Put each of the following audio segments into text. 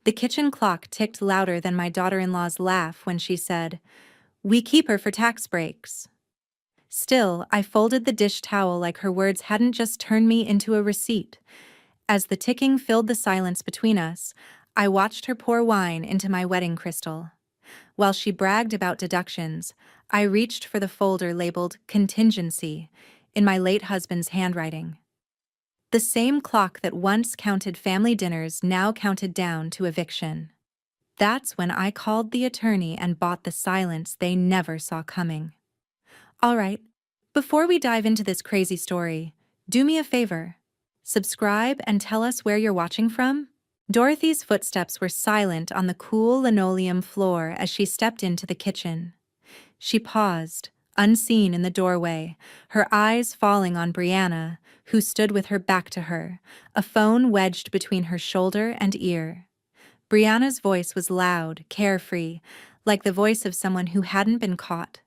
The kitchen clock ticked louder than my daughter-in-law's laugh when she said, "We keep her for tax breaks." Still, I folded the dish towel like her words hadn't just turned me into a receipt. As the ticking filled the silence between us, I watched her pour wine into my wedding crystal. While she bragged about deductions, I reached for the folder labeled contingency in my late husband's handwriting. The same clock that once counted family dinners now counted down to eviction. That's when I called the attorney and bought the silence they never saw coming. All right, before we dive into this crazy story, do me a favor. Subscribe and tell us where you're watching from. Dorothy's footsteps were silent on the cool linoleum floor as she stepped into the kitchen. She paused, unseen in the doorway, her eyes falling on Brianna, who stood with her back to her, a phone wedged between her shoulder and ear. Brianna's voice was loud, carefree, like the voice of someone who hadn't been caught.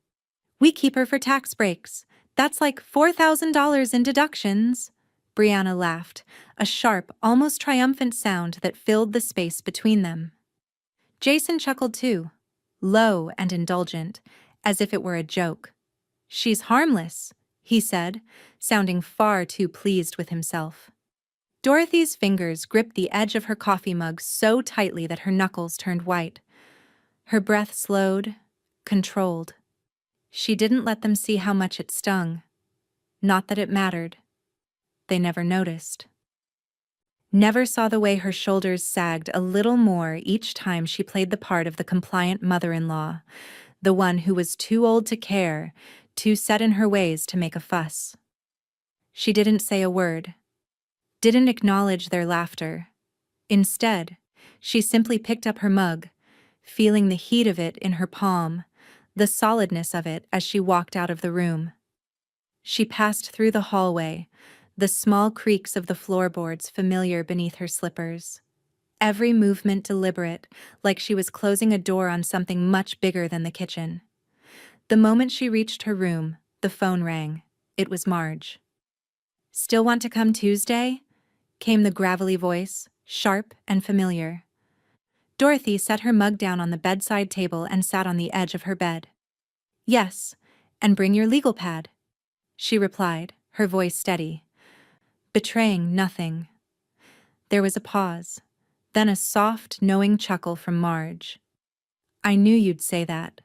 "We keep her for tax breaks. That's like $4,000 in deductions." Brianna laughed, a sharp, almost triumphant sound that filled the space between them. Jason chuckled too, low and indulgent, as if it were a joke. "She's harmless," he said, sounding far too pleased with himself. Dorothy's fingers gripped the edge of her coffee mug so tightly that her knuckles turned white. Her breath slowed, controlled. She didn't let them see how much it stung. Not that it mattered. They never noticed. Never saw the way her shoulders sagged a little more each time she played the part of the compliant mother-in-law, the one who was too old to care, too set in her ways to make a fuss. She didn't say a word, didn't acknowledge their laughter. Instead, she simply picked up her mug, feeling the heat of it in her palm, the solidness of it as she walked out of the room. She passed through the hallway, the small creaks of the floorboards familiar beneath her slippers. Every movement deliberate, like she was closing a door on something much bigger than the kitchen. The moment she reached her room, the phone rang. It was Marge. "Still want to come Tuesday?" came the gravelly voice, sharp and familiar. Dorothy set her mug down on the bedside table and sat on the edge of her bed. "Yes, and bring your legal pad," she replied, her voice steady, betraying nothing. There was a pause, then a soft, knowing chuckle from Marge. "I knew you'd say that."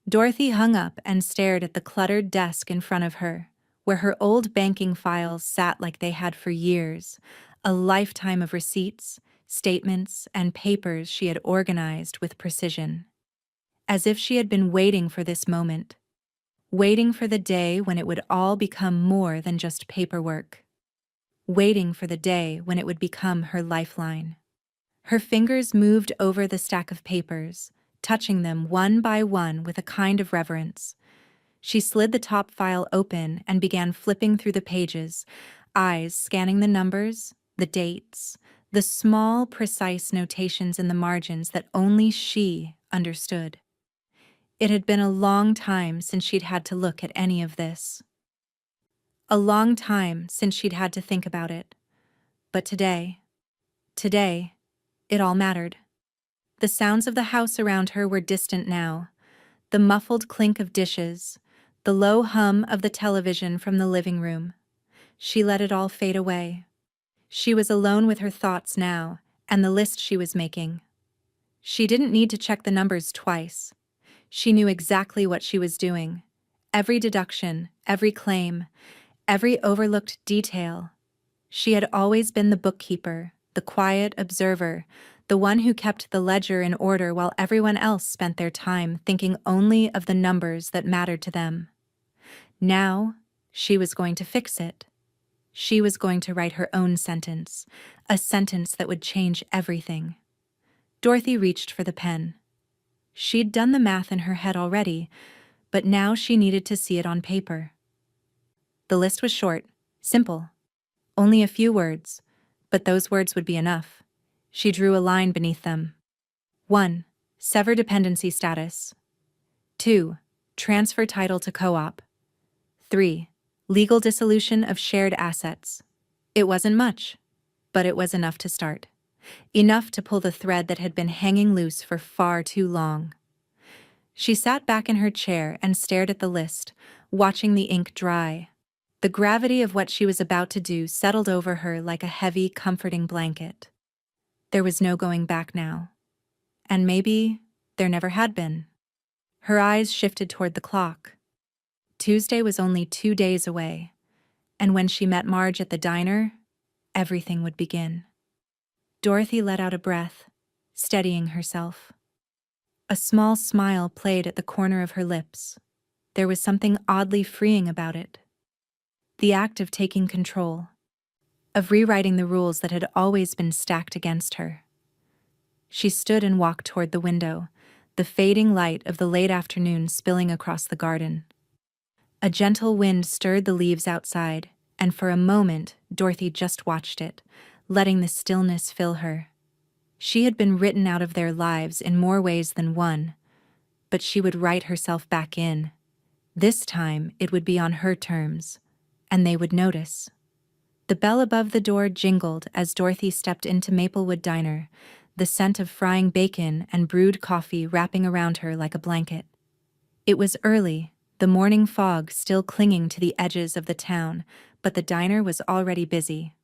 Dorothy hung up and stared at the cluttered desk in front of her, where her old banking files sat like they had for years, a lifetime of receipts, statements, and papers she had organized with precision. As if she had been waiting for this moment, waiting for the day when it would all become more than just paperwork. Waiting for the day when it would become her lifeline. Her fingers moved over the stack of papers, touching them one by one with a kind of reverence. She slid the top file open and began flipping through the pages, eyes scanning the numbers, the dates, the small, precise notations in the margins that only she understood. It had been a long time since she'd had to look at any of this. A long time since she'd had to think about it. But today, it all mattered. The sounds of the house around her were distant now. The muffled clink of dishes, the low hum of the television from the living room. She let it all fade away. She was alone with her thoughts now, and the list she was making. She didn't need to check the numbers twice. She knew exactly what she was doing. Every deduction, every claim, every overlooked detail. She had always been the bookkeeper, the quiet observer, the one who kept the ledger in order while everyone else spent their time thinking only of the numbers that mattered to them. Now, she was going to fix it. She was going to write her own sentence, a sentence that would change everything. Dorothy reached for the pen. She'd done the math in her head already, but now she needed to see it on paper. The list was short, simple. Only a few words, but those words would be enough. She drew a line beneath them. 1. Sever dependency status. 2. Transfer title to co-op. 3. Legal dissolution of shared assets. It wasn't much, but it was enough to start. enough to pull the thread that had been hanging loose for far too long. She sat back in her chair and stared at the list, watching the ink dry. The gravity of what she was about to do settled over her like a heavy, comforting blanket. There was no going back now. And maybe there never had been. Her eyes shifted toward the clock. Tuesday was only 2 days away, and when she met Marge at the diner, everything would begin. Dorothy let out a breath, steadying herself. A small smile played at the corner of her lips. There was something oddly freeing about it. The act of taking control, of rewriting the rules that had always been stacked against her. She stood and walked toward the window, the fading light of the late afternoon spilling across the garden. A gentle wind stirred the leaves outside, and for a moment Dorothy just watched it, letting the stillness fill her. She had been written out of their lives in more ways than one, but she would write herself back in. This time it would be on her terms, and they would notice. The bell above the door jingled as Dorothy stepped into Maplewood Diner, the scent of frying bacon and brewed coffee wrapping around her like a blanket. It was early, the morning fog still clinging to the edges of the town, but the diner was already busy.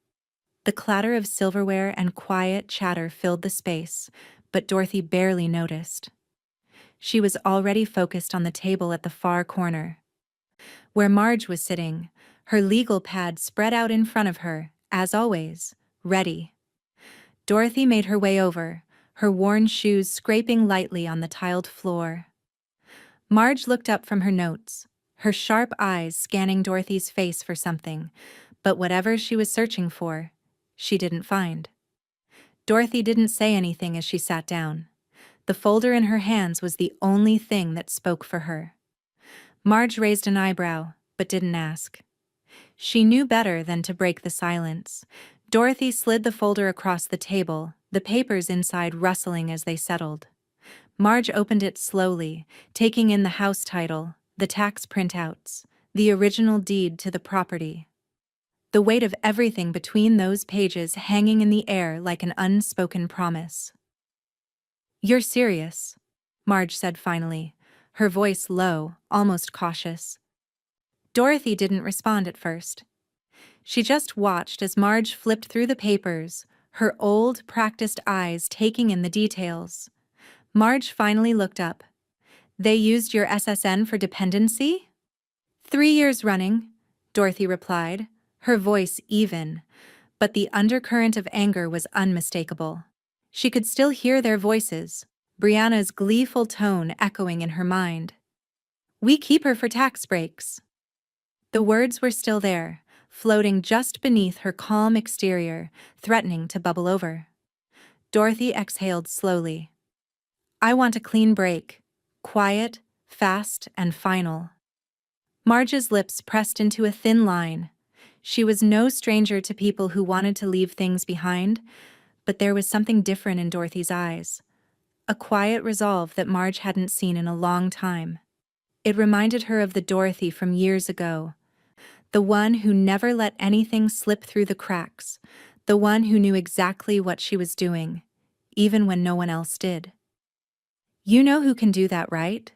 The clatter of silverware and quiet chatter filled the space, but Dorothy barely noticed. She was already focused on the table at the far corner, where Marge was sitting, her legal pad spread out in front of her, as always, ready. Dorothy made her way over, her worn shoes scraping lightly on the tiled floor. Marge looked up from her notes, her sharp eyes scanning Dorothy's face for something, but whatever she was searching for, she didn't find. Dorothy didn't say anything as she sat down. The folder in her hands was the only thing that spoke for her. Marge raised an eyebrow, but didn't ask. She knew better than to break the silence. Dorothy slid the folder across the table, the papers inside rustling as they settled. Marge opened it slowly, taking in the house title, the tax printouts, the original deed to the property. The weight of everything between those pages hanging in the air like an unspoken promise. "You're serious," Marge said finally, her voice low, almost cautious. Dorothy didn't respond at first. She just watched as Marge flipped through the papers, her old, practiced eyes taking in the details. Marge finally looked up. "They used your SSN for dependency?" "3 years running," Dorothy replied, her voice even, but the undercurrent of anger was unmistakable. She could still hear their voices, Brianna's gleeful tone echoing in her mind. "We keep her for tax breaks." The words were still there, floating just beneath her calm exterior, threatening to bubble over. Dorothy exhaled slowly. "I want a clean break, quiet, fast, and final." Marge's lips pressed into a thin line. She was no stranger to people who wanted to leave things behind, but there was something different in Dorothy's eyes. A quiet resolve that Marge hadn't seen in a long time. It reminded her of the Dorothy from years ago. The one who never let anything slip through the cracks. The one who knew exactly what she was doing, even when no one else did. "You know who can do that, right?"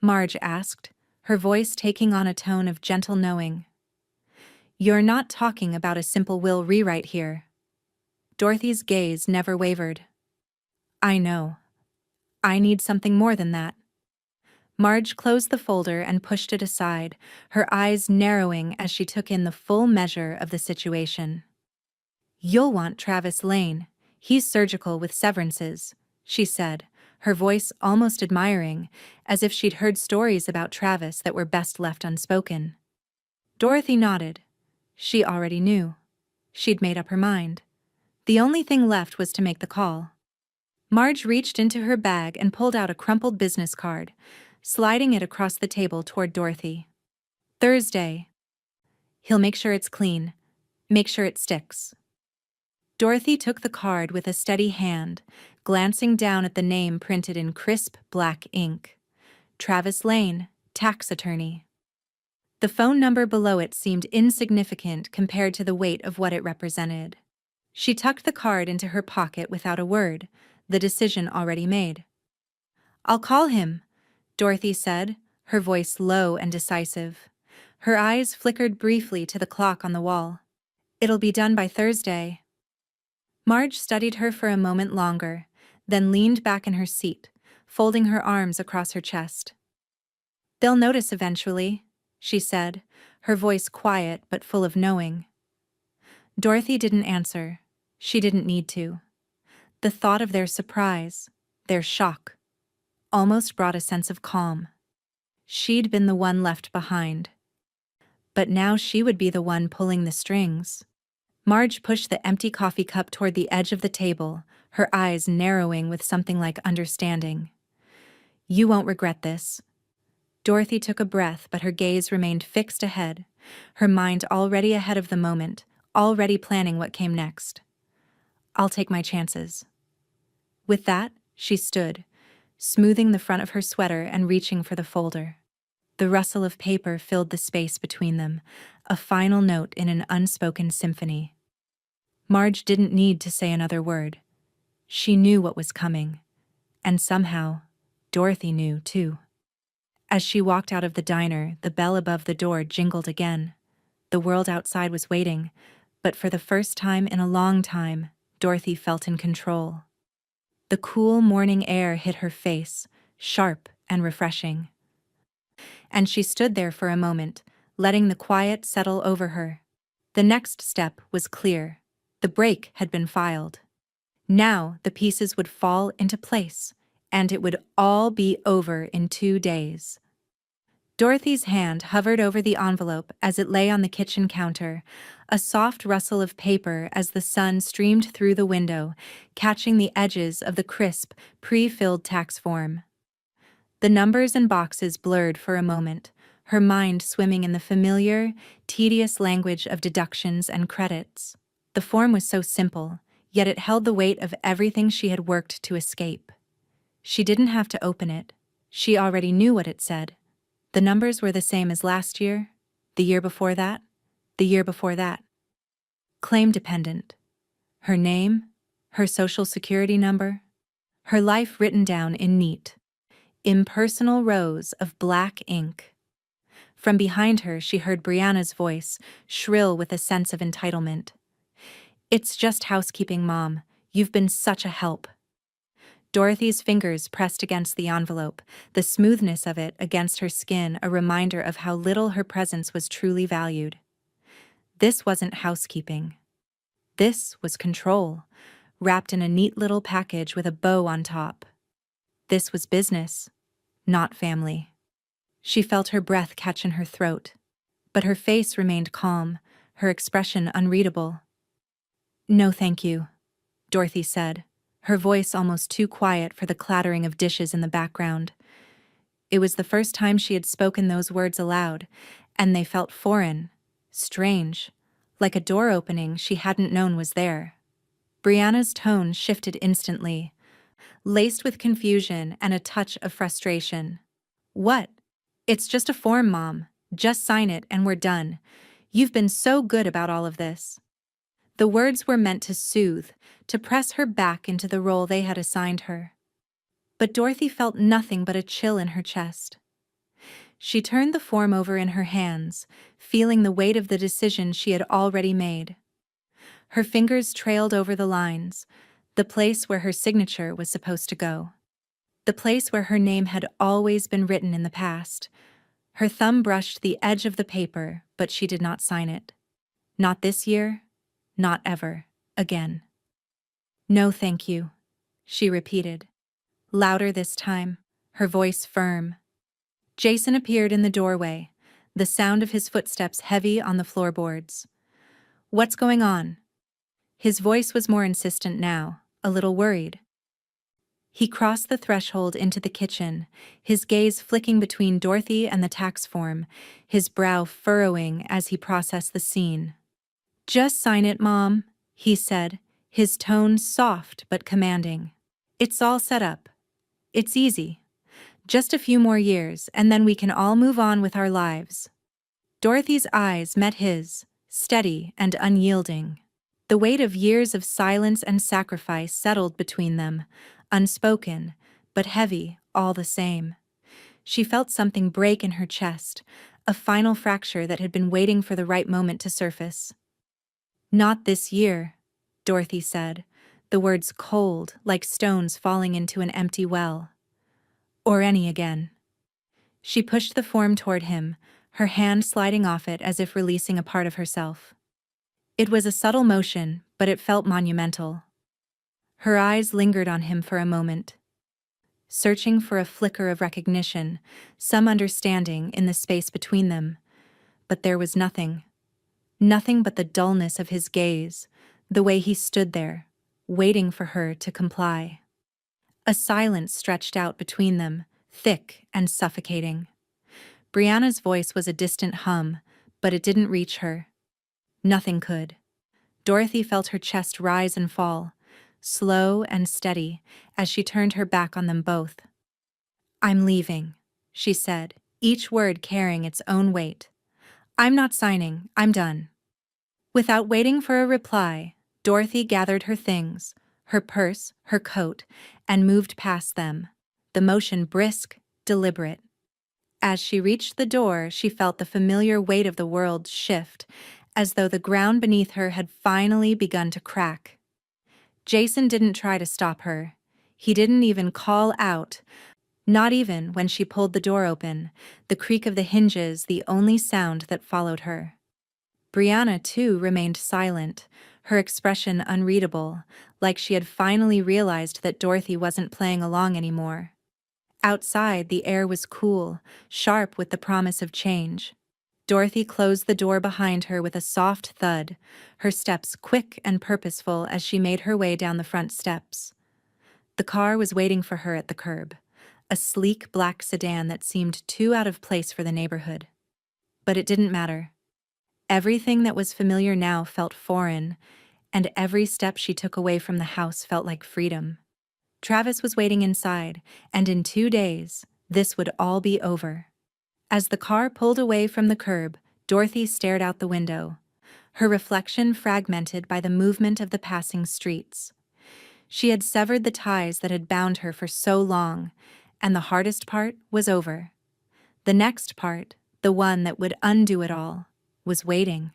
Marge asked, her voice taking on a tone of gentle knowing. "You're not talking about a simple will rewrite here." Dorothy's gaze never wavered. "I know. I need something more than that." Marge closed the folder and pushed it aside, her eyes narrowing as she took in the full measure of the situation. "You'll want Travis Lane. He's surgical with severances," she said, her voice almost admiring, as if she'd heard stories about Travis that were best left unspoken. Dorothy nodded. She already knew. She'd made up her mind. The only thing left was to make the call. Marge reached into her bag and pulled out a crumpled business card, sliding it across the table toward Dorothy. "Thursday. He'll make sure it's clean. Make sure it sticks." Dorothy took the card with a steady hand, glancing down at the name printed in crisp black ink. Travis Lane, tax attorney. The phone number below it seemed insignificant compared to the weight of what it represented. She tucked the card into her pocket without a word, the decision already made. "I'll call him," Dorothy said, her voice low and decisive. Her eyes flickered briefly to the clock on the wall. "It'll be done by Thursday." Marge studied her for a moment longer, then leaned back in her seat, folding her arms across her chest. "They'll notice eventually," she said, her voice quiet but full of knowing. Dorothy didn't answer. She didn't need to. The thought of their surprise, their shock, almost brought a sense of calm. She'd been the one left behind. But now she would be the one pulling the strings. Marge pushed the empty coffee cup toward the edge of the table, her eyes narrowing with something like understanding. "You won't regret this." Dorothy took a breath, but her gaze remained fixed ahead, her mind already ahead of the moment, already planning what came next. "I'll take my chances." With that, she stood, smoothing the front of her sweater and reaching for the folder. The rustle of paper filled the space between them, a final note in an unspoken symphony. Marge didn't need to say another word. She knew what was coming. And somehow, Dorothy knew, too. As she walked out of the diner, the bell above the door jingled again. The world outside was waiting, but for the first time in a long time, Dorothy felt in control. The cool morning air hit her face, sharp and refreshing. And she stood there for a moment, letting the quiet settle over her. The next step was clear. The break had been filed. Now the pieces would fall into place, and it would all be over in 2 days. Dorothy's hand hovered over the envelope as it lay on the kitchen counter, a soft rustle of paper as the sun streamed through the window, catching the edges of the crisp, pre-filled tax form. The numbers and boxes blurred for a moment, her mind swimming in the familiar, tedious language of deductions and credits. The form was so simple, yet it held the weight of everything she had worked to escape. She didn't have to open it. She already knew what it said. The numbers were the same as last year, the year before that, the year before that. Claim dependent. Her name, her social security number, her life written down in neat, impersonal rows of black ink. From behind her, she heard Brianna's voice, shrill with a sense of entitlement. "It's just housekeeping, Mom. You've been such a help." Dorothy's fingers pressed against the envelope, the smoothness of it against her skin a reminder of how little her presence was truly valued. This wasn't housekeeping. This was control, wrapped in a neat little package with a bow on top. This was business, not family. She felt her breath catch in her throat, but her face remained calm, her expression unreadable. "No, thank you," Dorothy said, her voice almost too quiet for the clattering of dishes in the background. It was the first time she had spoken those words aloud, and they felt foreign, strange, like a door opening she hadn't known was there. Brianna's tone shifted instantly, laced with confusion and a touch of frustration. "What? It's just a form, Mom. Just sign it and we're done. You've been so good about all of this." The words were meant to soothe, to press her back into the role they had assigned her. But Dorothy felt nothing but a chill in her chest. She turned the form over in her hands, feeling the weight of the decision she had already made. Her fingers trailed over the lines, the place where her signature was supposed to go. The place where her name had always been written in the past. Her thumb brushed the edge of the paper, but she did not sign it. Not this year, not ever, again. "No, thank you," she repeated, louder this time, her voice firm. Jason appeared in the doorway, the sound of his footsteps heavy on the floorboards. "What's going on?" His voice was more insistent now, a little worried. He crossed the threshold into the kitchen, his gaze flicking between Dorothy and the tax form, his brow furrowing as he processed the scene. "Just sign it, Mom," he said, his tone soft but commanding. "It's all set up. It's easy. Just a few more years, and then we can all move on with our lives." Dorothy's eyes met his, steady and unyielding. The weight of years of silence and sacrifice settled between them, unspoken, but heavy all the same. She felt something break in her chest, a final fracture that had been waiting for the right moment to surface. "Not this year," Dorothy said, the words cold, like stones falling into an empty well. "Or any again." She pushed the form toward him, her hand sliding off it as if releasing a part of herself. It was a subtle motion, but it felt monumental. Her eyes lingered on him for a moment, searching for a flicker of recognition, some understanding in the space between them. But there was nothing. Nothing but the dullness of his gaze, the way he stood there, waiting for her to comply. A silence stretched out between them, thick and suffocating. Brianna's voice was a distant hum, but it didn't reach her. Nothing could. Dorothy felt her chest rise and fall, slow and steady, as she turned her back on them both. "I'm leaving," she said, each word carrying its own weight. "I'm not signing, I'm done." Without waiting for a reply, Dorothy gathered her things, her purse, her coat, and moved past them, the motion brisk, deliberate. As she reached the door, she felt the familiar weight of the world shift, as though the ground beneath her had finally begun to crack. Jason didn't try to stop her. He didn't even call out, not even when she pulled the door open, the creak of the hinges the only sound that followed her. Brianna, too, remained silent, her expression unreadable, like she had finally realized that Dorothy wasn't playing along anymore. Outside, the air was cool, sharp with the promise of change. Dorothy closed the door behind her with a soft thud, her steps quick and purposeful as she made her way down the front steps. The car was waiting for her at the curb, a sleek black sedan that seemed too out of place for the neighborhood. But it didn't matter. Everything that was familiar now felt foreign, and every step she took away from the house felt like freedom. Travis was waiting inside, and in 2 days, this would all be over. As the car pulled away from the curb, Dorothy stared out the window, her reflection fragmented by the movement of the passing streets. She had severed the ties that had bound her for so long, and the hardest part was over. The next part, the one that would undo it all, was waiting.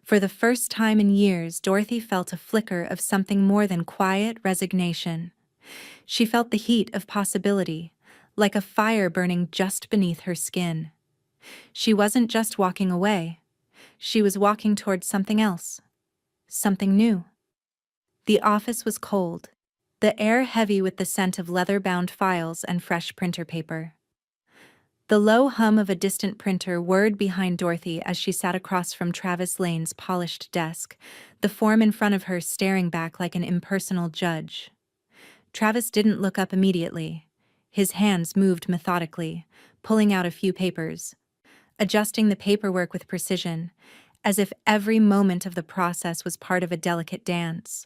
For the first time in years, Dorothy felt a flicker of something more than quiet resignation. She felt the heat of possibility, like a fire burning just beneath her skin. She wasn't just walking away. She was walking towards something else. Something new. The office was cold, the air heavy with the scent of leather-bound files and fresh printer paper. The low hum of a distant printer whirred behind Dorothy as she sat across from Travis Lane's polished desk, the form in front of her staring back like an impersonal judge. Travis didn't look up immediately. His hands moved methodically, pulling out a few papers, adjusting the paperwork with precision, as if every moment of the process was part of a delicate dance.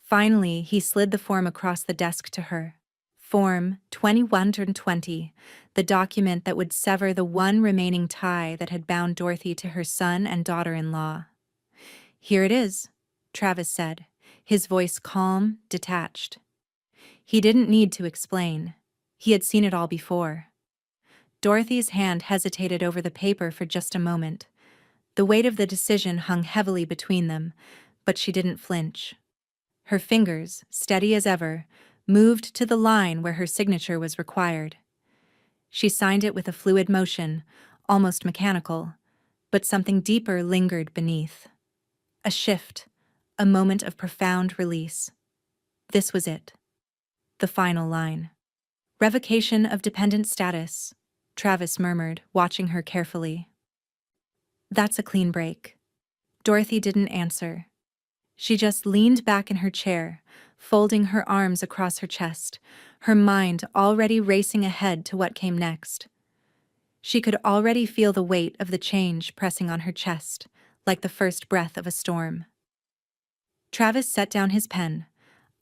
Finally, he slid the form across the desk to her. Form 2120, the document that would sever the one remaining tie that had bound Dorothy to her son and daughter-in-law. "Here it is," Travis said, his voice calm, detached. He didn't need to explain. He had seen it all before. Dorothy's hand hesitated over the paper for just a moment. The weight of the decision hung heavily between them, but she didn't flinch. Her fingers, steady as ever, moved to the line where her signature was required. She signed it with a fluid motion, almost mechanical, but something deeper lingered beneath. A shift, a moment of profound release. This was it. The final line. "Revocation of dependent status," Travis murmured, watching her carefully. "That's a clean break." Dorothy didn't answer. She just leaned back in her chair, folding her arms across her chest, her mind already racing ahead to what came next. She could already feel the weight of the change pressing on her chest, like the first breath of a storm. Travis set down his pen,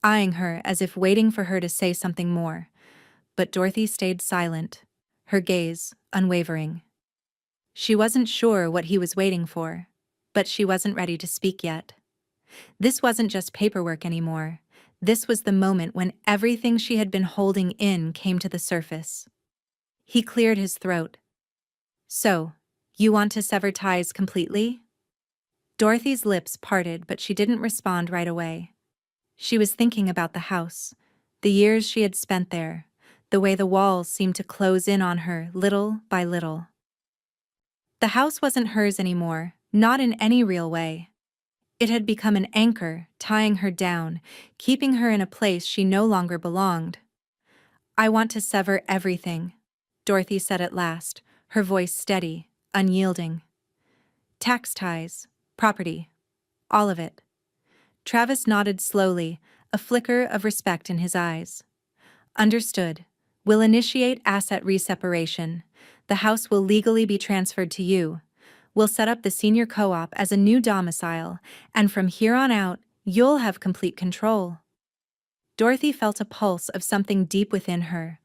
eyeing her as if waiting for her to say something more, but Dorothy stayed silent, her gaze unwavering. She wasn't sure what he was waiting for, but she wasn't ready to speak yet. This wasn't just paperwork anymore. This was the moment when everything she had been holding in came to the surface. He cleared his throat. So, you want to sever ties completely? Dorothy's lips parted, but she didn't respond right away. She was thinking about the house, the years she had spent there, the way the walls seemed to close in on her little by little. The house wasn't hers anymore, not in any real way. It had become an anchor, tying her down, keeping her in a place she no longer belonged. I want to sever everything, Dorothy said at last, her voice steady, unyielding. Tax ties, property, all of it. Travis nodded slowly, a flicker of respect in his eyes. Understood. We'll initiate asset reseparation. The house will legally be transferred to you. We'll set up the senior co-op as a new domicile, and from here on out, you'll have complete control. Dorothy felt a pulse of something deep within her,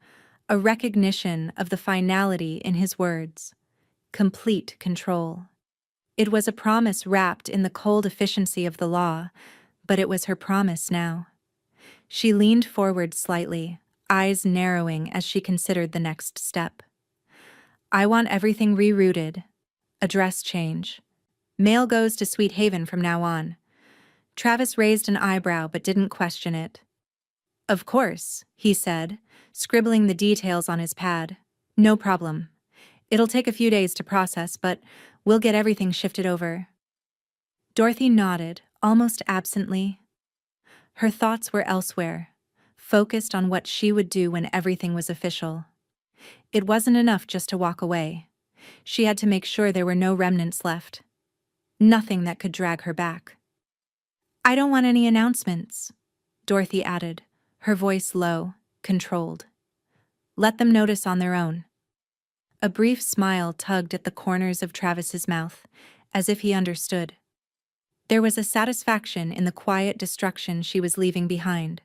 a recognition of the finality in his words. Complete control. It was a promise wrapped in the cold efficiency of the law, but it was her promise now. She leaned forward slightly, eyes narrowing as she considered the next step. I want everything rerouted. Address change. Mail goes to Sweet Haven from now on. Travis raised an eyebrow but didn't question it. Of course, he said, scribbling the details on his pad. No problem. It'll take a few days to process, but we'll get everything shifted over. Dorothy nodded, almost absently. Her thoughts were elsewhere, focused on what she would do when everything was official. It wasn't enough just to walk away. She had to make sure there were no remnants left. Nothing that could drag her back. I don't want any announcements, Dorothy added, her voice low, controlled. Let them notice on their own. A brief smile tugged at the corners of Travis's mouth, as if he understood. There was a satisfaction in the quiet destruction she was leaving behind,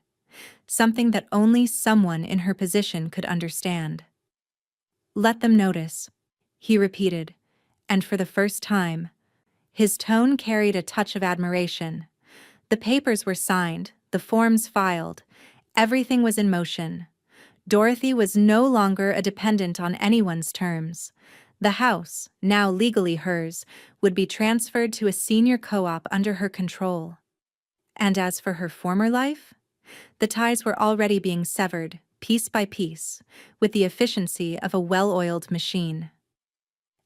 something that only someone in her position could understand. Let them notice, he repeated, and for the first time, his tone carried a touch of admiration. The papers were signed, the forms filed, everything was in motion. Dorothy was no longer a dependent on anyone's terms. The house, now legally hers, would be transferred to a senior co-op under her control. And as for her former life? The ties were already being severed, piece by piece, with the efficiency of a well-oiled machine.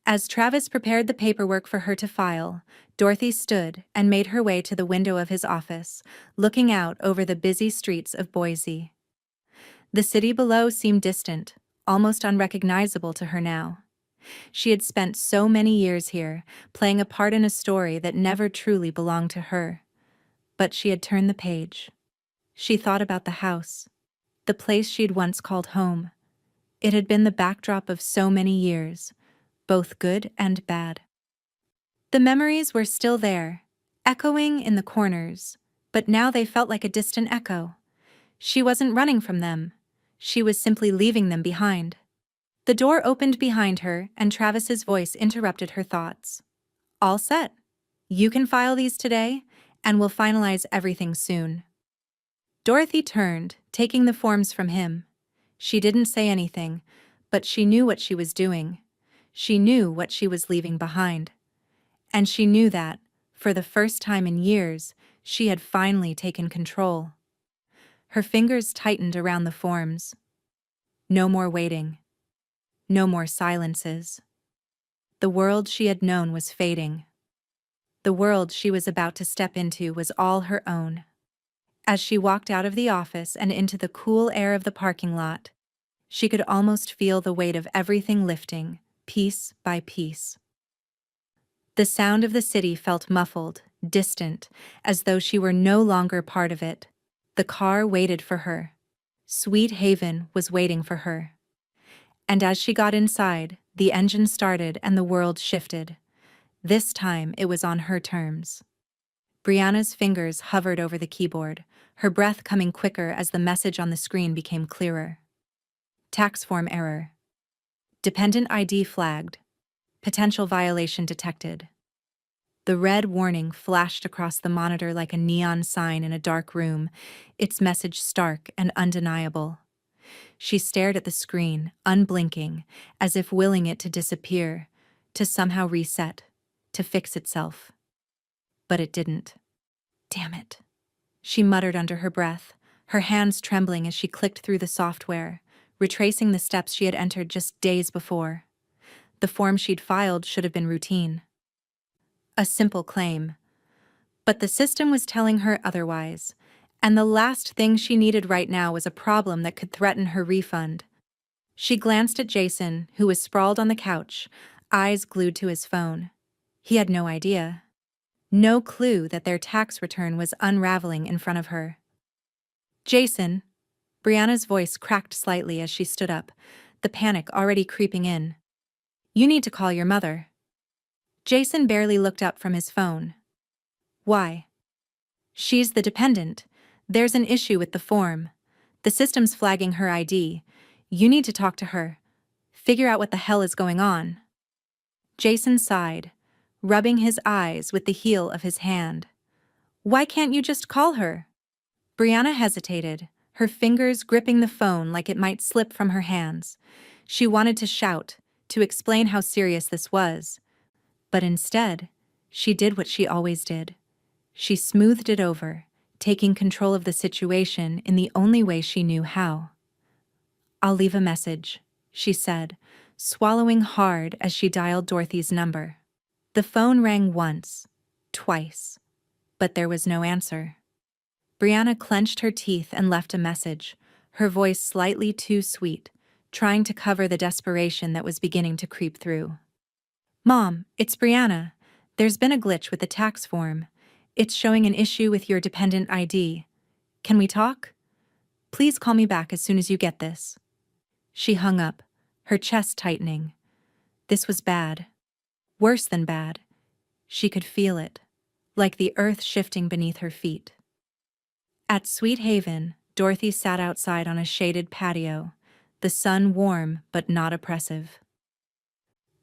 As Travis prepared the paperwork for her to file, Dorothy stood and made her way to the window of his office, looking out over the busy streets of Boise. The city below seemed distant, almost unrecognizable to her now. She had spent so many years here, playing a part in a story that never truly belonged to her. But she had turned the page. She thought about the house, the place she'd once called home. It had been the backdrop of so many years, both good and bad. The memories were still there, echoing in the corners, but now they felt like a distant echo. She wasn't running from them. She was simply leaving them behind. The door opened behind her, and Travis's voice interrupted her thoughts. All set. You can file these today, and we'll finalize everything soon. Dorothy turned, taking the forms from him. She didn't say anything, but she knew what she was doing. She knew what she was leaving behind. And she knew that, for the first time in years, she had finally taken control. Her fingers tightened around the forms. No more waiting. No more silences. The world she had known was fading. The world she was about to step into was all her own. As she walked out of the office and into the cool air of the parking lot, she could almost feel the weight of everything lifting, piece by piece. The sound of the city felt muffled, distant, as though she were no longer part of it. The car waited for her. Sweet Haven was waiting for her. And as she got inside, the engine started and the world shifted. This time it was on her terms. Brianna's fingers hovered over the keyboard, her breath coming quicker as the message on the screen became clearer. Tax form error. Dependent ID flagged. Potential violation detected. The red warning flashed across the monitor like a neon sign in a dark room, its message stark and undeniable. She stared at the screen, unblinking, as if willing it to disappear, to somehow reset, to fix itself. But it didn't. Damn it. She muttered under her breath, her hands trembling as she clicked through the software, retracing the steps she had entered just days before. The form she'd filed should have been routine. A simple claim. But the system was telling her otherwise, and the last thing she needed right now was a problem that could threaten her refund. She glanced at Jason, who was sprawled on the couch, eyes glued to his phone. He had no idea. No clue that their tax return was unraveling in front of her. Jason. Brianna's voice cracked slightly as she stood up, the panic already creeping in. You need to call your mother. Jason barely looked up from his phone. Why? She's the dependent. There's an issue with the form. The system's flagging her ID. You need to talk to her. Figure out what the hell is going on. Jason sighed, rubbing his eyes with the heel of his hand. Why can't you just call her? Brianna hesitated, her fingers gripping the phone like it might slip from her hands. She wanted to shout, to explain how serious this was. But instead, she did what she always did. She smoothed it over, taking control of the situation in the only way she knew how. I'll leave a message, she said, swallowing hard as she dialed Dorothy's number. The phone rang once, twice, but there was no answer. Brianna clenched her teeth and left a message, her voice slightly too sweet, trying to cover the desperation that was beginning to creep through. Mom, it's Brianna. There's been a glitch with the tax form. It's showing an issue with your dependent ID. Can we talk? Please call me back as soon as you get this. She hung up, her chest tightening. This was bad. Worse than bad. She could feel it, like the earth shifting beneath her feet. At Sweet Haven, Dorothy sat outside on a shaded patio, the sun warm but not oppressive.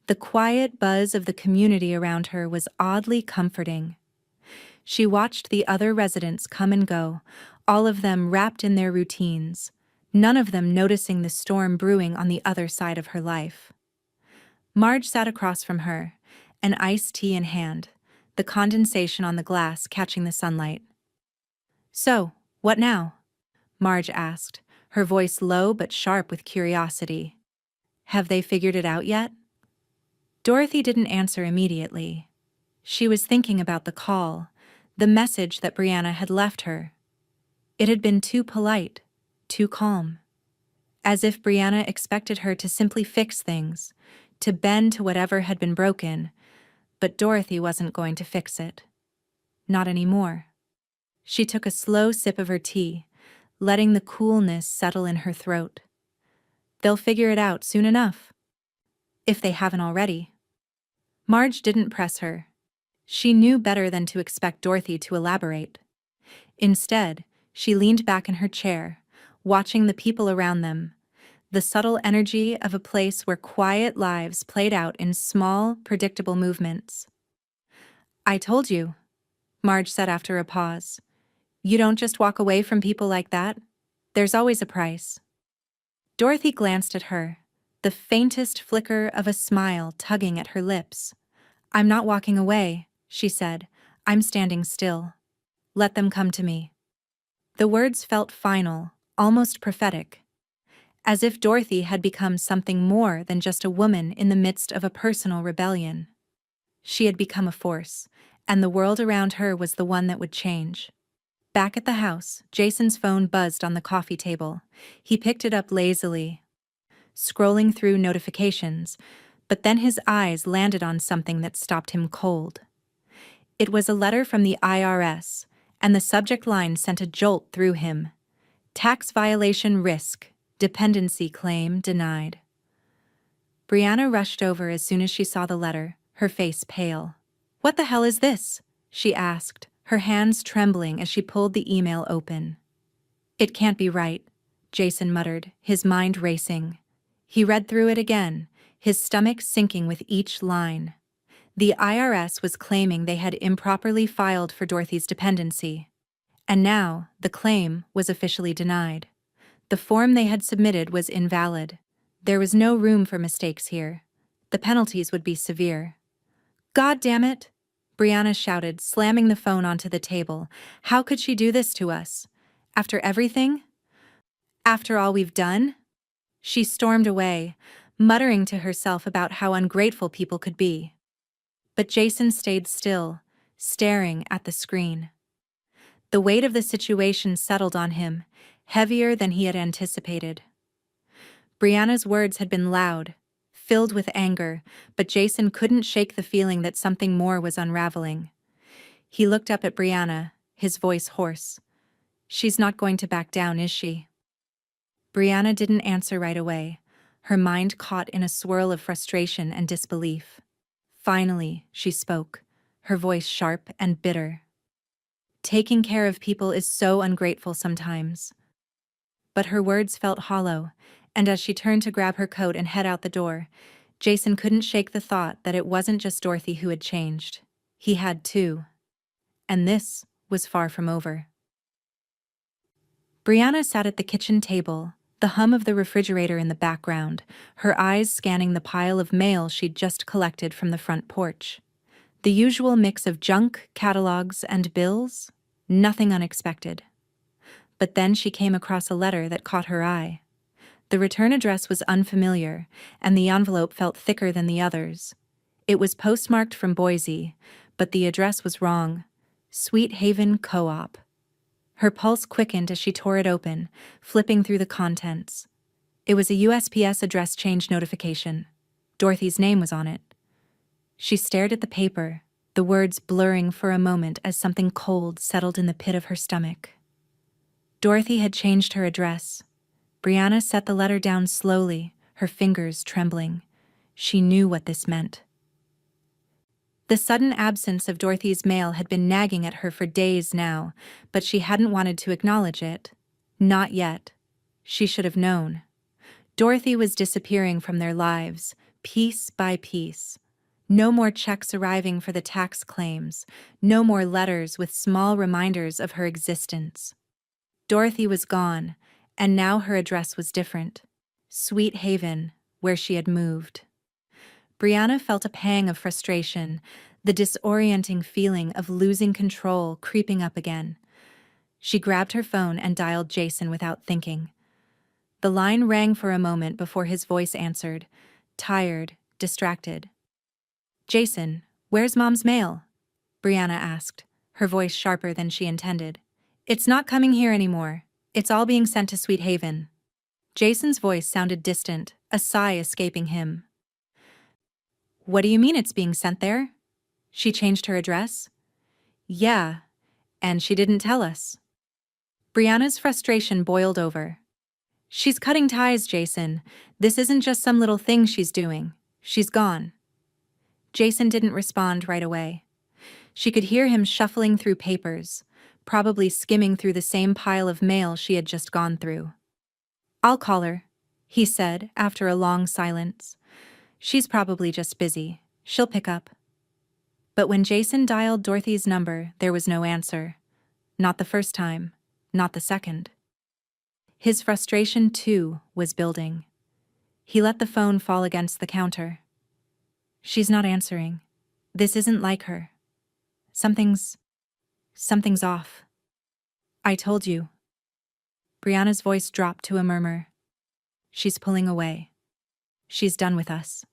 The quiet buzz of the community around her was oddly comforting. She watched the other residents come and go, all of them wrapped in their routines, none of them noticing the storm brewing on the other side of her life. Marge sat across from her, an iced tea in hand, the condensation on the glass catching the sunlight. So, what now? Marge asked, her voice low but sharp with curiosity. Have they figured it out yet? Dorothy didn't answer immediately. She was thinking about the call, the message that Brianna had left her. It had been too polite, too calm. As if Brianna expected her to simply fix things, to bend to whatever had been broken, but Dorothy wasn't going to fix it. Not anymore. She took a slow sip of her tea, letting the coolness settle in her throat. They'll figure it out soon enough. If they haven't already. Marge didn't press her. She knew better than to expect Dorothy to elaborate. Instead, she leaned back in her chair, watching the people around them, the subtle energy of a place where quiet lives played out in small, predictable movements. I told you, Marge said after a pause. You don't just walk away from people like that. There's always a price. Dorothy glanced at her, the faintest flicker of a smile tugging at her lips. I'm not walking away, she said. I'm standing still. Let them come to me. The words felt final, almost prophetic, as if Dorothy had become something more than just a woman in the midst of a personal rebellion. She had become a force, and the world around her was the one that would change. Back at the house, Jason's phone buzzed on the coffee table. He picked it up lazily, scrolling through notifications, but then his eyes landed on something that stopped him cold. It was a letter from the IRS, and the subject line sent a jolt through him. Tax violation risk, dependency claim denied. Brianna rushed over as soon as she saw the letter, her face pale. What the hell is this? She asked, her hands trembling as she pulled the email open. It can't be right, Jason muttered, his mind racing. He read through it again, his stomach sinking with each line. The IRS was claiming they had improperly filed for Dorothy's dependency. And now, the claim was officially denied. The form they had submitted was invalid. There was no room for mistakes here. The penalties would be severe. "God damn it!" Brianna shouted, slamming the phone onto the table. "How could she do this to us? After everything? After all we've done?" She stormed away, muttering to herself about how ungrateful people could be. But Jason stayed still, staring at the screen. The weight of the situation settled on him, heavier than he had anticipated. Brianna's words had been loud, filled with anger, but Jason couldn't shake the feeling that something more was unraveling. He looked up at Brianna, his voice hoarse. "She's not going to back down, is she?" Brianna didn't answer right away, her mind caught in a swirl of frustration and disbelief. Finally, she spoke, her voice sharp and bitter. "Taking care of people is so ungrateful sometimes." But her words felt hollow, and as she turned to grab her coat and head out the door, Jason couldn't shake the thought that it wasn't just Dorothy who had changed. He had too. And this was far from over. Brianna sat at the kitchen table, the hum of the refrigerator in the background, her eyes scanning the pile of mail she'd just collected from the front porch. The usual mix of junk, catalogs, and bills, nothing unexpected. But then she came across a letter that caught her eye. The return address was unfamiliar, and the envelope felt thicker than the others. It was postmarked from Boise, but the address was wrong. Sweet Haven Co-op. Her pulse quickened as she tore it open, flipping through the contents. It was a USPS address change notification. Dorothy's name was on it. She stared at the paper, the words blurring for a moment as something cold settled in the pit of her stomach. Dorothy had changed her address. Brianna set the letter down slowly, her fingers trembling. She knew what this meant. The sudden absence of Dorothy's mail had been nagging at her for days now, but she hadn't wanted to acknowledge it. Not yet. She should have known. Dorothy was disappearing from their lives, piece by piece. No more checks arriving for the tax claims, no more letters with small reminders of her existence. Dorothy was gone, and now her address was different. Sweet Haven, where she had moved. Brianna felt a pang of frustration, the disorienting feeling of losing control creeping up again. She grabbed her phone and dialed Jason without thinking. The line rang for a moment before his voice answered, tired, distracted. "Jason, where's Mom's mail?" Brianna asked, her voice sharper than she intended. "It's not coming here anymore. It's all being sent to Sweet Haven." Jason's voice sounded distant, a sigh escaping him. "What do you mean it's being sent there? She changed her address?" "Yeah, and she didn't tell us." Brianna's frustration boiled over. "She's cutting ties, Jason. This isn't just some little thing she's doing. She's gone." Jason didn't respond right away. She could hear him shuffling through papers, probably skimming through the same pile of mail she had just gone through. "I'll call her," he said after a long silence. "She's probably just busy. She'll pick up." But when Jason dialed Dorothy's number, there was no answer. Not the first time, not the second. His frustration, too, was building. He let the phone fall against the counter. "She's not answering. This isn't like her. Something's off." "I told you." Brianna's voice dropped to a murmur. "She's pulling away. She's done with us."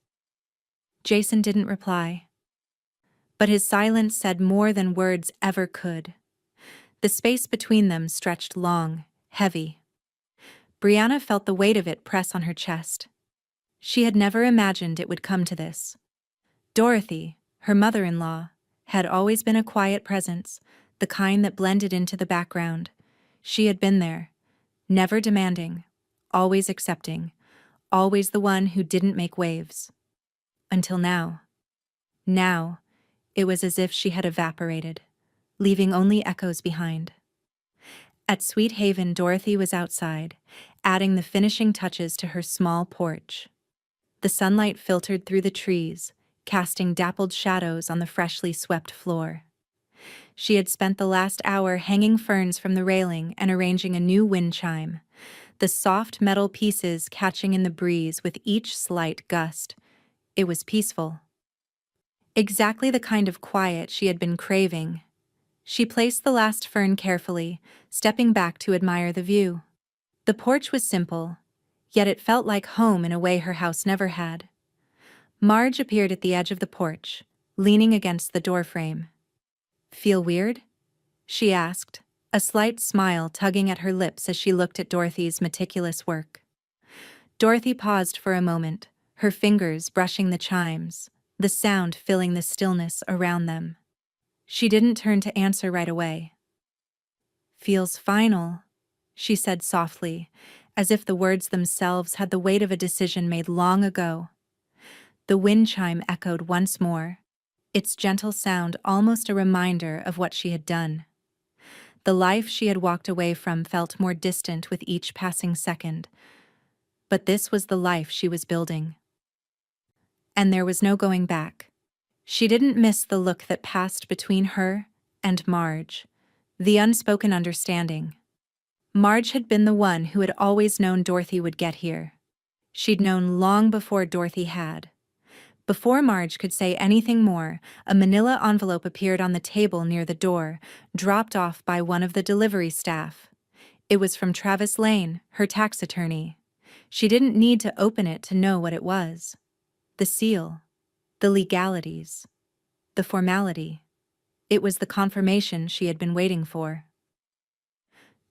Jason didn't reply. But his silence said more than words ever could. The space between them stretched long, heavy. Brianna felt the weight of it press on her chest. She had never imagined it would come to this. Dorothy, her mother-in-law, had always been a quiet presence, the kind that blended into the background. She had been there, never demanding, always accepting, always the one who didn't make waves. Until now. Now, it was as if she had evaporated, leaving only echoes behind. At Sweet Haven, Dorothy was outside, adding the finishing touches to her small porch. The sunlight filtered through the trees, casting dappled shadows on the freshly swept floor. She had spent the last hour hanging ferns from the railing and arranging a new wind chime, the soft metal pieces catching in the breeze with each slight gust. It was peaceful. Exactly the kind of quiet she had been craving. She placed the last fern carefully, stepping back to admire the view. The porch was simple, yet it felt like home in a way her house never had. Marge appeared at the edge of the porch, leaning against the doorframe. "Feel weird?" she asked, a slight smile tugging at her lips as she looked at Dorothy's meticulous work. Dorothy paused for a moment, her fingers brushing the chimes, the sound filling the stillness around them. She didn't turn to answer right away. "Feels final," she said softly, as if the words themselves had the weight of a decision made long ago. The wind chime echoed once more, its gentle sound almost a reminder of what she had done. The life she had walked away from felt more distant with each passing second, but this was the life she was building. And there was no going back. She didn't miss the look that passed between her and Marge, the unspoken understanding. Marge had been the one who had always known Dorothy would get here. She'd known long before Dorothy had. Before Marge could say anything more, a manila envelope appeared on the table near the door, dropped off by one of the delivery staff. It was from Travis Lane, her tax attorney. She didn't need to open it to know what it was. The seal, the legalities, the formality. It was the confirmation she had been waiting for.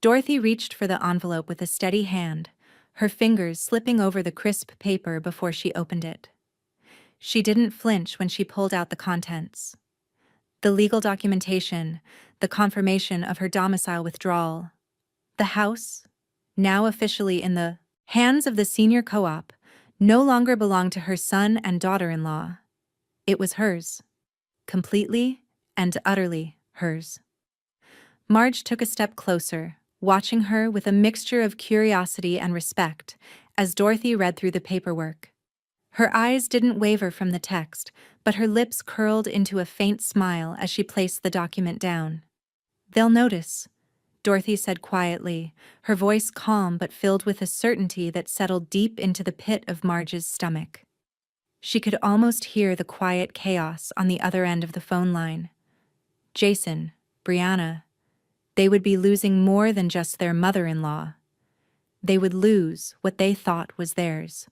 Dorothy reached for the envelope with a steady hand, her fingers slipping over the crisp paper before she opened it. She didn't flinch when she pulled out the contents. The legal documentation, the confirmation of her domicile withdrawal. The house, now officially in the hands of the senior co-op, no longer belonged to her son and daughter-in-law. It was hers. Completely and utterly hers. Marge took a step closer, watching her with a mixture of curiosity and respect as Dorothy read through the paperwork. Her eyes didn't waver from the text, but her lips curled into a faint smile as she placed the document down. "They'll notice," Dorothy said quietly, her voice calm but filled with a certainty that settled deep into the pit of Marge's stomach. She could almost hear the quiet chaos on the other end of the phone line. Jason, Brianna, they would be losing more than just their mother-in-law. They would lose what they thought was theirs.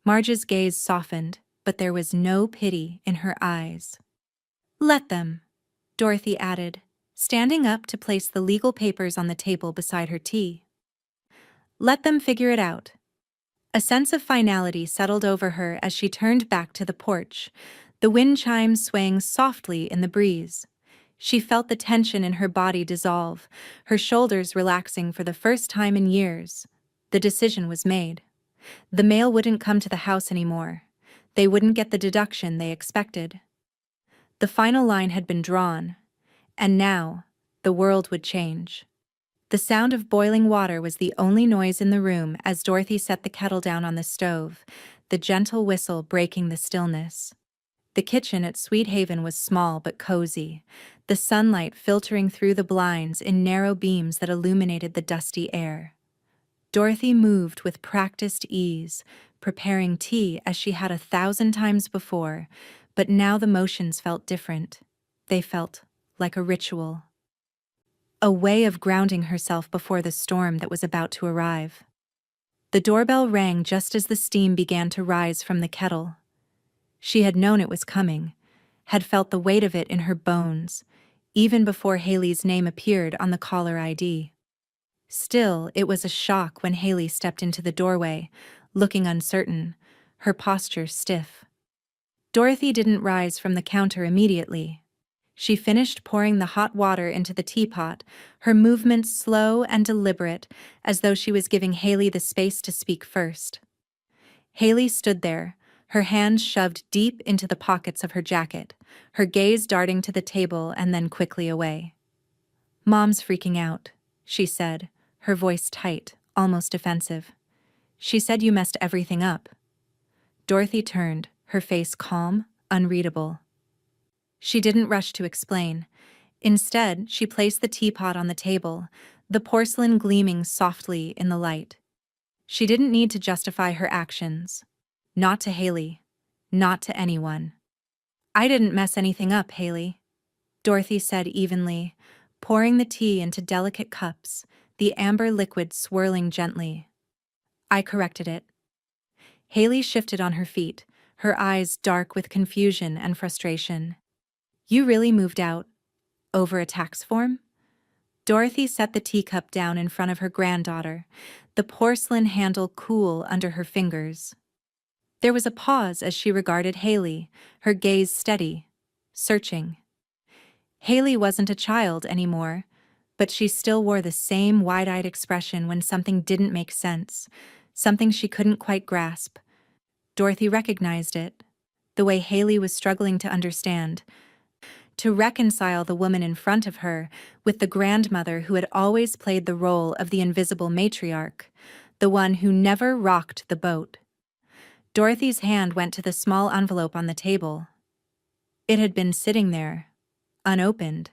Marge's gaze softened, but there was no pity in her eyes. "Let them," Dorothy added, standing up to place the legal papers on the table beside her tea. "Let them figure it out." A sense of finality settled over her as she turned back to the porch, the wind chimes swaying softly in the breeze. She felt the tension in her body dissolve, her shoulders relaxing for the first time in years. The decision was made. The mail wouldn't come to the house anymore. They wouldn't get the deduction they expected. The final line had been drawn, and now the world would change. The sound of boiling water was the only noise in the room as Dorothy set the kettle down on the stove, the gentle whistle breaking the stillness. The kitchen at Sweet Haven was small but cozy, the sunlight filtering through the blinds in narrow beams that illuminated the dusty air. Dorothy moved with practiced ease, preparing tea as she had 1,000 times before, but now the motions felt different. They felt like a ritual. A way of grounding herself before the storm that was about to arrive. The doorbell rang just as the steam began to rise from the kettle. She had known it was coming, had felt the weight of it in her bones, even before Haley's name appeared on the caller ID. Still, it was a shock when Haley stepped into the doorway, looking uncertain, her posture stiff. Dorothy didn't rise from the counter immediately. She finished pouring the hot water into the teapot, her movements slow and deliberate, as though she was giving Haley the space to speak first. Haley stood there, her hands shoved deep into the pockets of her jacket, her gaze darting to the table and then quickly away. "Mom's freaking out," she said, her voice tight, almost defensive. "She said you messed everything up." Dorothy turned, her face calm, unreadable. She didn't rush to explain. Instead, she placed the teapot on the table, the porcelain gleaming softly in the light. She didn't need to justify her actions. Not to Haley. Not to anyone. "I didn't mess anything up, Haley," Dorothy said evenly, pouring the tea into delicate cups, the amber liquid swirling gently. "I corrected it." Haley shifted on her feet, her eyes dark with confusion and frustration. "You really moved out? Over a tax form?" Dorothy set the teacup down in front of her granddaughter, the porcelain handle cool under her fingers. There was a pause as she regarded Haley, her gaze steady, searching. Haley wasn't a child anymore, but she still wore the same wide-eyed expression when something didn't make sense, something she couldn't quite grasp. Dorothy recognized it, the way Haley was struggling to understand, to reconcile the woman in front of her with the grandmother who had always played the role of the invisible matriarch, the one who never rocked the boat. Dorothy's hand went to the small envelope on the table. It had been sitting there, unopened,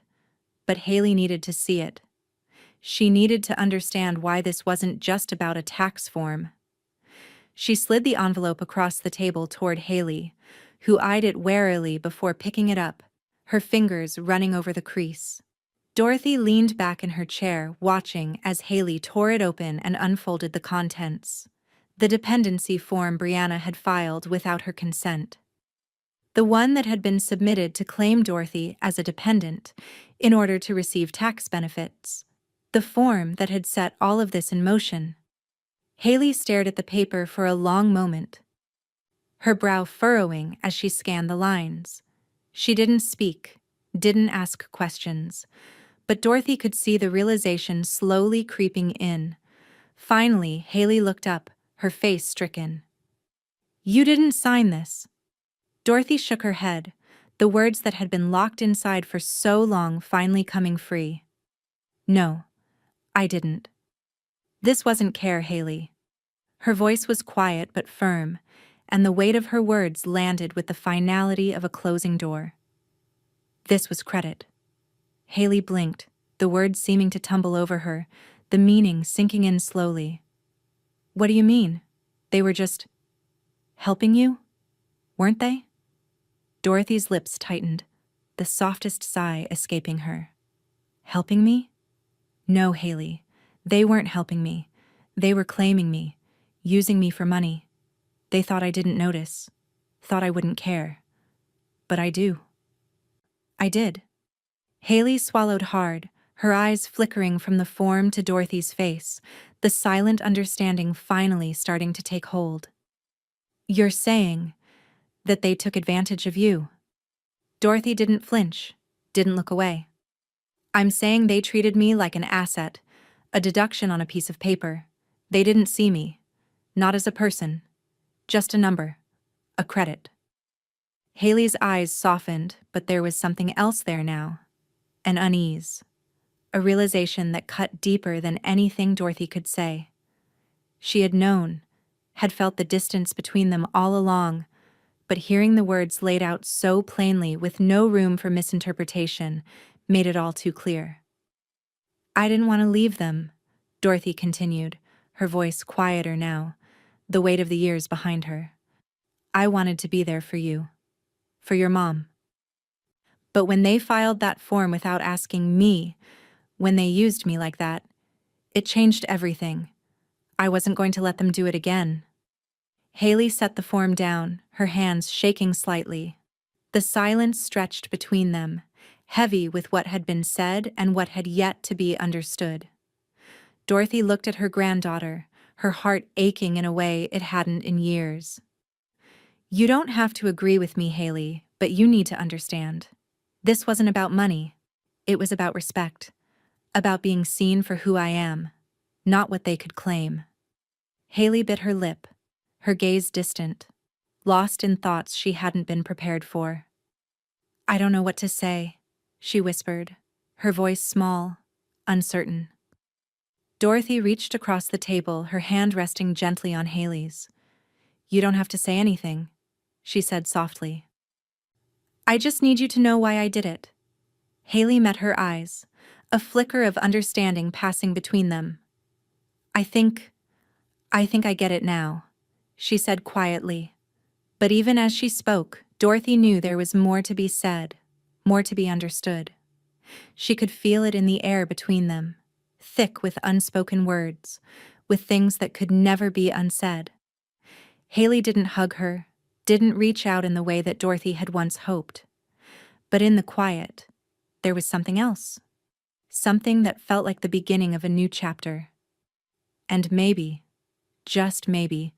but Haley needed to see it. She needed to understand why this wasn't just about a tax form. She slid the envelope across the table toward Haley, who eyed it warily before picking it up, her fingers running over the crease. Dorothy leaned back in her chair, watching as Haley tore it open and unfolded the contents. The dependency form Brianna had filed without her consent. The one that had been submitted to claim Dorothy as a dependent in order to receive tax benefits. The form that had set all of this in motion. Haley stared at the paper for a long moment, her brow furrowing as she scanned the lines. She didn't speak, didn't ask questions, but Dorothy could see the realization slowly creeping in. Finally, Haley looked up, her face stricken. "You didn't sign this." Dorothy shook her head, the words that had been locked inside for so long finally coming free. "No, I didn't." "This wasn't care, Haley." Her voice was quiet but firm, and the weight of her words landed with the finality of a closing door. "This was credit." Haley blinked, the words seeming to tumble over her, the meaning sinking in slowly. "What do you mean? They were just helping you, weren't they?" Dorothy's lips tightened, the softest sigh escaping her. "Helping me?" "No, Haley. They weren't helping me. They were claiming me, using me for money. They thought I didn't notice, thought I wouldn't care. But I do." "I did." Haley swallowed hard, her eyes flickering from the form to Dorothy's face, the silent understanding finally starting to take hold. "You're saying that they took advantage of you?" Dorothy didn't flinch, didn't look away. "I'm saying they treated me like an asset, a deduction on a piece of paper. They didn't see me, not as a person, just a number, a credit." Haley's eyes softened, but there was something else there now. An unease. A realization that cut deeper than anything Dorothy could say. She had known, had felt the distance between them all along, but hearing the words laid out so plainly with no room for misinterpretation made it all too clear. "I didn't want to leave them," Dorothy continued, her voice quieter now, the weight of the years behind her. "I wanted to be there for you. For your mom. But when they filed that form without asking me, when they used me like that, it changed everything. I wasn't going to let them do it again." Haley set the form down, her hands shaking slightly. The silence stretched between them, heavy with what had been said and what had yet to be understood. Dorothy looked at her granddaughter, her heart aching in a way it hadn't in years. "You don't have to agree with me, Haley, but you need to understand. This wasn't about money. It was about respect. About being seen for who I am, not what they could claim." Haley bit her lip, her gaze distant, lost in thoughts she hadn't been prepared for. "I don't know what to say," she whispered, her voice small, uncertain. Dorothy reached across the table, her hand resting gently on Haley's. "You don't have to say anything," she said softly. I just need you to know why I did it. Haley met her eyes, a flicker of understanding passing between them. I think I get it now, she said quietly. But even as she spoke, Dorothy knew there was more to be said, more to be understood. She could feel it in the air between them, thick with unspoken words, with things that could never be unsaid. Haley didn't hug her, didn't reach out in the way that Dorothy had once hoped. But in the quiet, there was something else. Something that felt like the beginning of a new chapter. And maybe, just maybe,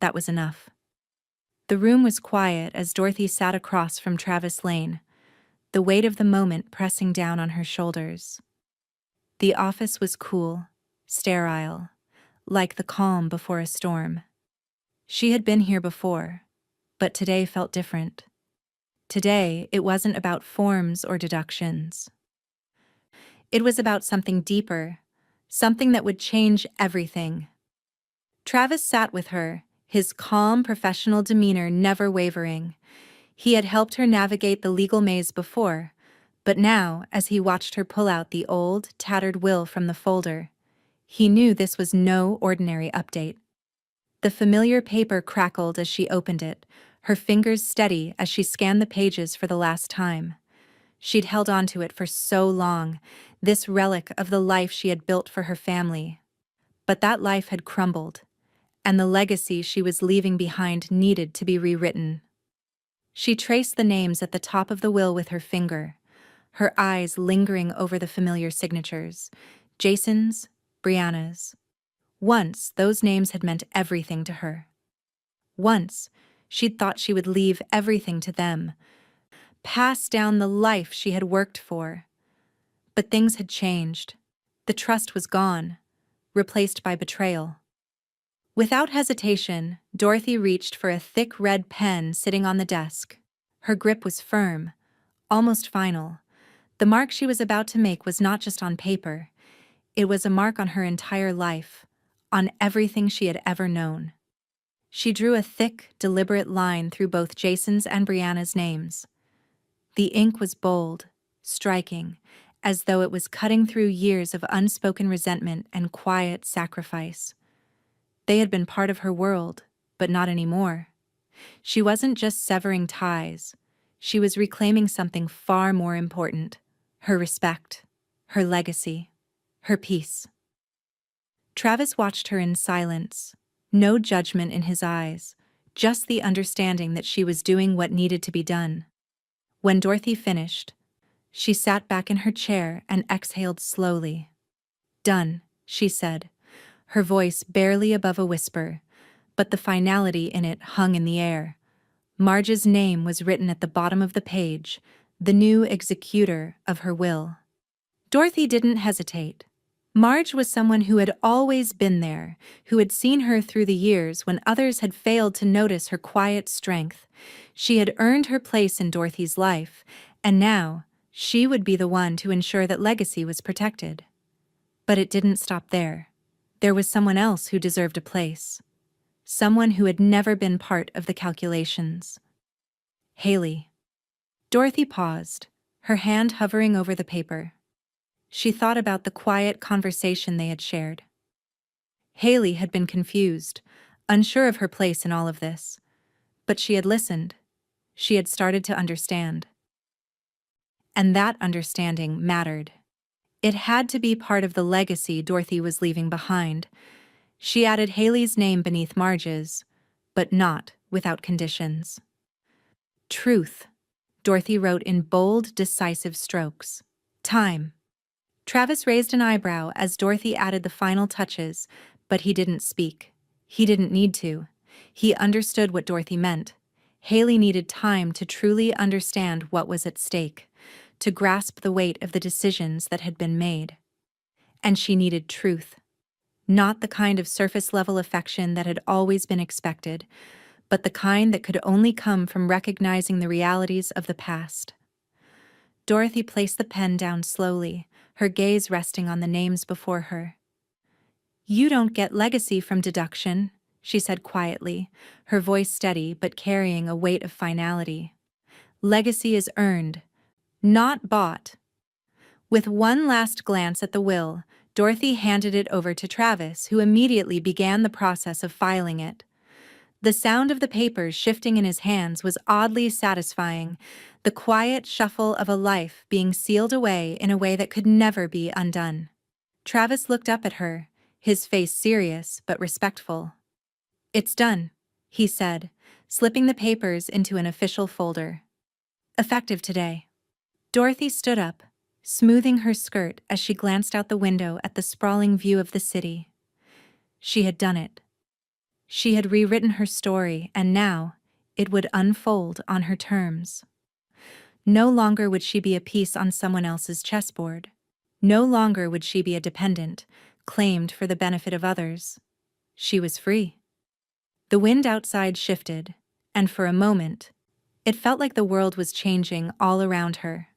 that was enough. The room was quiet as Dorothy sat across from Travis Lane, the weight of the moment pressing down on her shoulders. The office was cool, sterile, like the calm before a storm. She had been here before, but today felt different. Today, it wasn't about forms or deductions. It was about something deeper, something that would change everything. Travis sat with her, his calm, professional demeanor never wavering. He had helped her navigate the legal maze before, but now, as he watched her pull out the old, tattered will from the folder, he knew this was no ordinary update. The familiar paper crackled as she opened it, her fingers steady as she scanned the pages for the last time. She'd held on to it for so long, this relic of the life she had built for her family. But that life had crumbled, and the legacy she was leaving behind needed to be rewritten. She traced the names at the top of the will with her finger, her eyes lingering over the familiar signatures, Jason's, Brianna's. Once, those names had meant everything to her. Once, she'd thought she would leave everything to them, pass down the life she had worked for. But things had changed. The trust was gone, replaced by betrayal. Without hesitation, Dorothy reached for a thick red pen sitting on the desk. Her grip was firm, almost final. The mark she was about to make was not just on paper. It was a mark on her entire life, on everything she had ever known. She drew a thick, deliberate line through both Jason's and Brianna's names. The ink was bold, striking, as though it was cutting through years of unspoken resentment and quiet sacrifice. They had been part of her world, but not anymore. She wasn't just severing ties. She was reclaiming something far more important: her respect, her legacy, her peace. Travis watched her in silence, no judgment in his eyes, just the understanding that she was doing what needed to be done. When Dorothy finished, she sat back in her chair and exhaled slowly. "Done," she said, her voice barely above a whisper, but the finality in it hung in the air. Marge's name was written at the bottom of the page, the new executor of her will. Dorothy didn't hesitate. Marge was someone who had always been there, who had seen her through the years when others had failed to notice her quiet strength. She had earned her place in Dorothy's life, and now she would be the one to ensure that legacy was protected. But it didn't stop there. There was someone else who deserved a place. Someone who had never been part of the calculations. Haley. Dorothy paused, her hand hovering over the paper. She thought about the quiet conversation they had shared. Haley had been confused, unsure of her place in all of this. But she had listened. She had started to understand. And that understanding mattered. It had to be part of the legacy Dorothy was leaving behind. She added Haley's name beneath Marge's, but not without conditions. Truth, Dorothy wrote in bold, decisive strokes. Time. Travis raised an eyebrow as Dorothy added the final touches, but he didn't speak. He didn't need to. He understood what Dorothy meant. Haley needed time to truly understand what was at stake, to grasp the weight of the decisions that had been made. And she needed truth. Not the kind of surface-level affection that had always been expected, but the kind that could only come from recognizing the realities of the past. Dorothy placed the pen down slowly, her gaze resting on the names before her. "You don't get legacy from deduction," she said quietly, her voice steady but carrying a weight of finality. Legacy is earned, not bought. With one last glance at the will, Dorothy handed it over to Travis, who immediately began the process of filing it. The sound of the papers shifting in his hands was oddly satisfying, the quiet shuffle of a life being sealed away in a way that could never be undone. Travis looked up at her, his face serious but respectful. "It's done," he said, slipping the papers into an official folder. "Effective today." Dorothy stood up, smoothing her skirt as she glanced out the window at the sprawling view of the city. She had done it. She had rewritten her story, and now it would unfold on her terms. No longer would she be a piece on someone else's chessboard. No longer would she be a dependent, claimed for the benefit of others. She was free. The wind outside shifted, and for a moment, it felt like the world was changing all around her.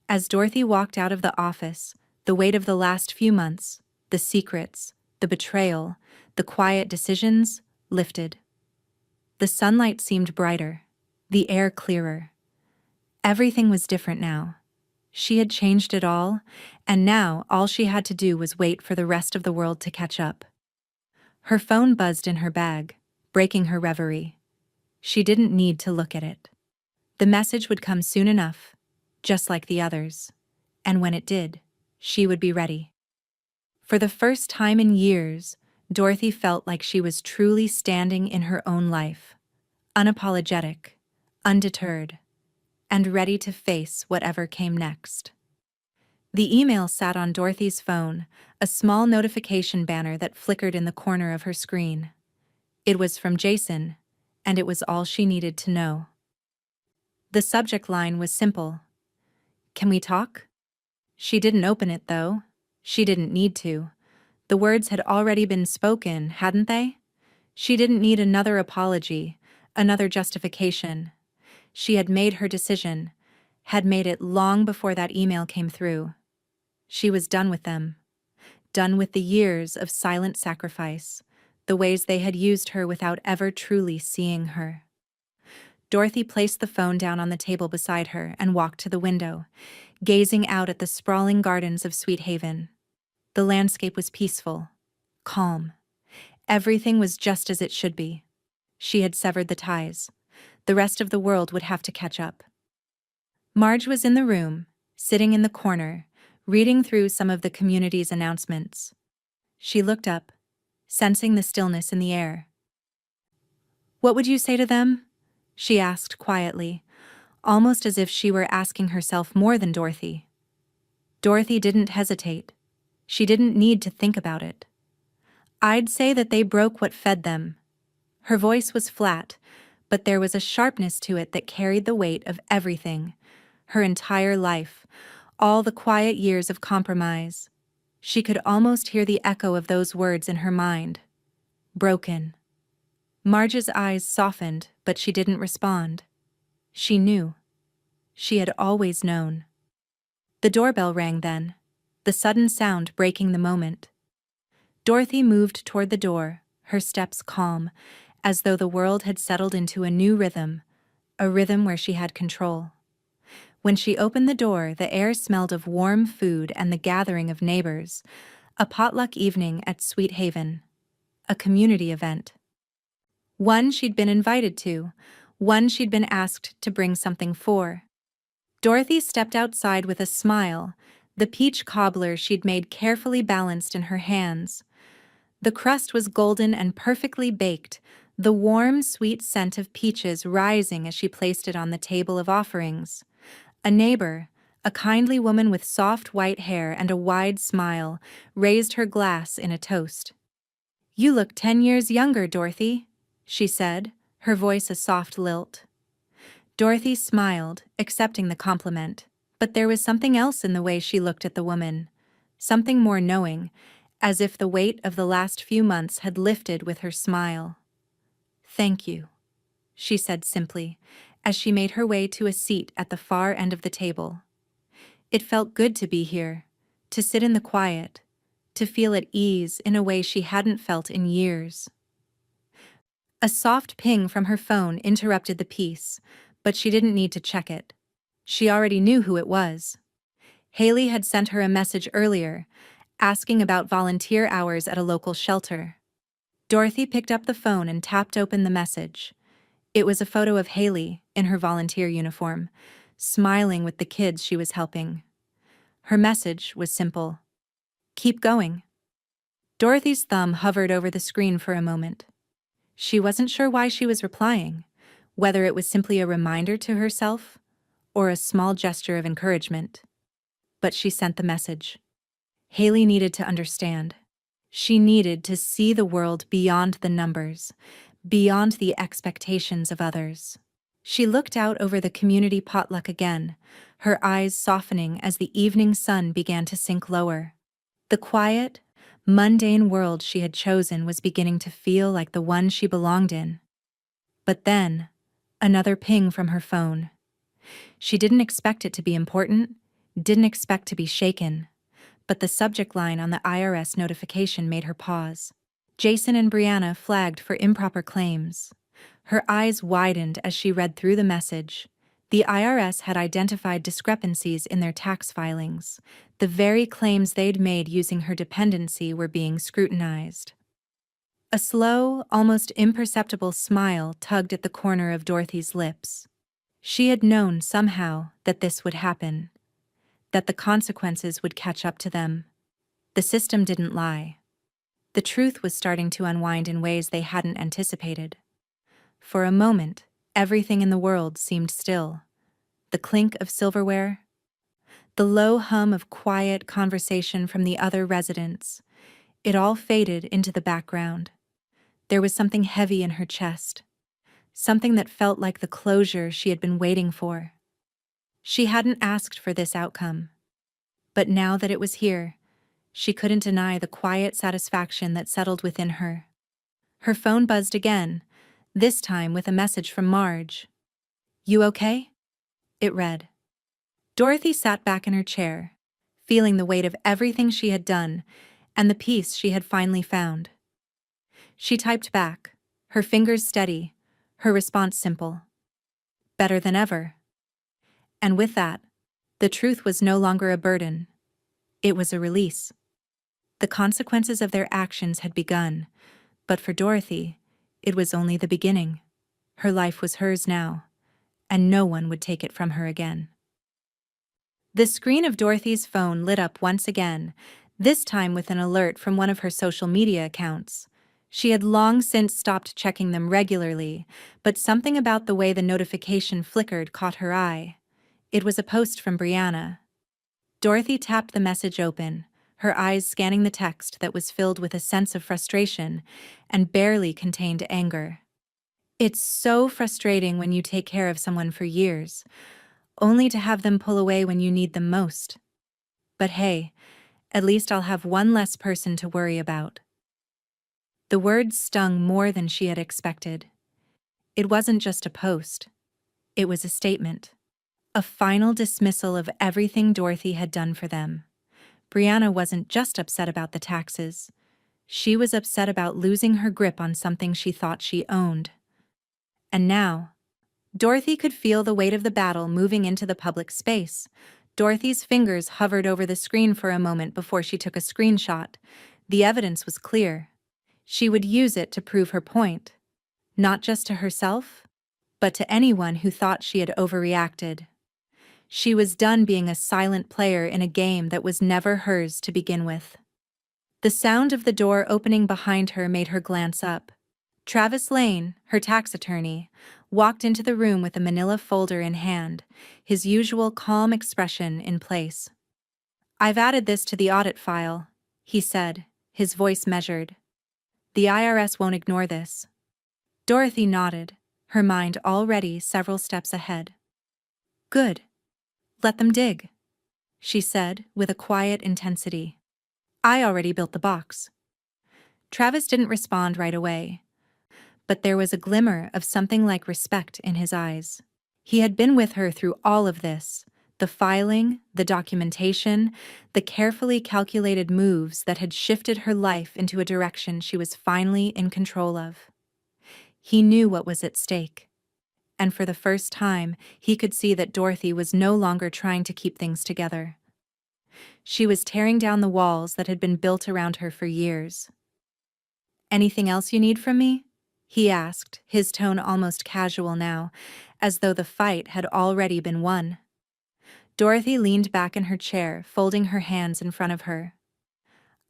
As Dorothy walked out of the office, the weight of the last few months, the secrets, the betrayal, the quiet decisions, lifted. The sunlight seemed brighter, the air clearer. Everything was different now. She had changed it all, and now all she had to do was wait for the rest of the world to catch up. Her phone buzzed in her bag, breaking her reverie. She didn't need to look at it. The message would come soon enough, just like the others, and when it did, she would be ready. For the first time in years, Dorothy felt like she was truly standing in her own life, unapologetic, undeterred, and ready to face whatever came next. The email sat on Dorothy's phone, a small notification banner that flickered in the corner of her screen. It was from Jason, and it was all she needed to know. The subject line was simple. "Can we talk?" She didn't open it, though. She didn't need to. The words had already been spoken, hadn't they? She didn't need another apology, another justification. She had made her decision, had made it long before that email came through. She was done with them. Done with the years of silent sacrifice, the ways they had used her without ever truly seeing her. Dorothy placed the phone down on the table beside her and walked to the window, gazing out at the sprawling gardens of Sweet Haven. The landscape was peaceful, calm. Everything was just as it should be. She had severed the ties. The rest of the world would have to catch up. Marge was in the room, sitting in the corner, reading through some of the community's announcements. She looked up, sensing the stillness in the air. "What would you say to them?" she asked quietly, almost as if she were asking herself more than Dorothy. Dorothy didn't hesitate. She didn't need to think about it. "I'd say that they broke what fed them." Her voice was flat, but there was a sharpness to it that carried the weight of everything, her entire life, all the quiet years of compromise. She could almost hear the echo of those words in her mind. Broken. Marge's eyes softened, but she didn't respond. She knew. She had always known. The doorbell rang then, the sudden sound breaking the moment. Dorothy moved toward the door, her steps calm, as though the world had settled into a new rhythm, a rhythm where she had control. When she opened the door, the air smelled of warm food and the gathering of neighbors, a potluck evening at Sweet Haven, a community event. One she'd been invited to, one she'd been asked to bring something for. Dorothy stepped outside with a smile, the peach cobbler she'd made carefully balanced in her hands. The crust was golden and perfectly baked, the warm, sweet scent of peaches rising as she placed it on the table of offerings. A neighbor, a kindly woman with soft white hair and a wide smile, raised her glass in a toast. "You look 10 years younger, Dorothy," she said, her voice a soft lilt. Dorothy smiled, accepting the compliment, but there was something else in the way she looked at the woman, something more knowing, as if the weight of the last few months had lifted with her smile. "Thank you," she said simply, as she made her way to a seat at the far end of the table. It felt good to be here, to sit in the quiet, to feel at ease in a way she hadn't felt in years. A soft ping from her phone interrupted the peace, But she didn't need to check it. She already knew who it was. Haley had sent her a message earlier, asking about volunteer hours at a local shelter. Dorothy picked up the phone and tapped open the message. It was a photo of Haley, in her volunteer uniform, smiling with the kids she was helping. Her message was simple. Keep going. Dorothy's thumb hovered over the screen for a moment. She wasn't sure why she was replying, whether it was simply a reminder to herself or a small gesture of encouragement. But she sent the message. Haley needed to understand. She needed to see the world beyond the numbers, beyond the expectations of others. She looked out over the community potluck again, her eyes softening as the evening sun began to sink lower. The quiet, mundane world she had chosen was beginning to feel like the one she belonged in. But then, another ping from her phone. She didn't expect it to be important, didn't expect to be shaken, but the subject line on the IRS notification made her pause. Jason and Brianna flagged for improper claims. Her eyes widened as she read through the message. The IRS had identified discrepancies in their tax filings. The very claims they'd made using her dependency were being scrutinized. A slow, almost imperceptible smile tugged at the corner of Dorothy's lips. She had known somehow that this would happen, that the consequences would catch up to them. The system didn't lie. The truth was starting to unwind in ways they hadn't anticipated. For a moment, everything in the world seemed still. The clink of silverware, the low hum of quiet conversation from the other residents, it all faded into the background. There was something heavy in her chest, something that felt like the closure she had been waiting for. She hadn't asked for this outcome, but now that it was here, she couldn't deny the quiet satisfaction that settled within her. Her phone buzzed again, this time with a message from Marge. "You okay?" it read. Dorothy sat back in her chair, feeling the weight of everything she had done and the peace she had finally found. She typed back, her fingers steady, her response simple. Better than ever. And with that, the truth was no longer a burden. It was a release. The consequences of their actions had begun, but for Dorothy, it was only the beginning. Her life was hers now, and no one would take it from her again. The screen of Dorothy's phone lit up once again, this time with an alert from one of her social media accounts. She had long since stopped checking them regularly, but something about the way the notification flickered caught her eye. It was a post from Brianna. Dorothy tapped the message open, her eyes scanning the text that was filled with a sense of frustration and barely contained anger. It's so frustrating when you take care of someone for years, only to have them pull away when you need them most. But hey, at least I'll have one less person to worry about. The words stung more than she had expected. It wasn't just a post. It was a statement. A final dismissal of everything Dorothy had done for them. Brianna wasn't just upset about the taxes. She was upset about losing her grip on something she thought she owned. And now, Dorothy could feel the weight of the battle moving into the public space. Dorothy's fingers hovered over the screen for a moment before she took a screenshot. The evidence was clear. She would use it to prove her point, not just to herself, but to anyone who thought she had overreacted. She was done being a silent player in a game that was never hers to begin with. The sound of the door opening behind her made her glance up. Travis Lane, her tax attorney, walked into the room with a manila folder in hand, his usual calm expression in place. "I've added this to the audit file," he said, his voice measured. "The IRS won't ignore this." Dorothy nodded, her mind already several steps ahead. "Good. Let them dig," she said with a quiet intensity. "I already built the box." Travis didn't respond right away, but there was a glimmer of something like respect in his eyes. He had been with her through all of this, the filing, the documentation, the carefully calculated moves that had shifted her life into a direction she was finally in control of. He knew what was at stake. and for the first time, he could see that Dorothy was no longer trying to keep things together. She was tearing down the walls that had been built around her for years. "Anything else you need from me?" he asked, his tone almost casual now, as though the fight had already been won. Dorothy leaned back in her chair, folding her hands in front of her.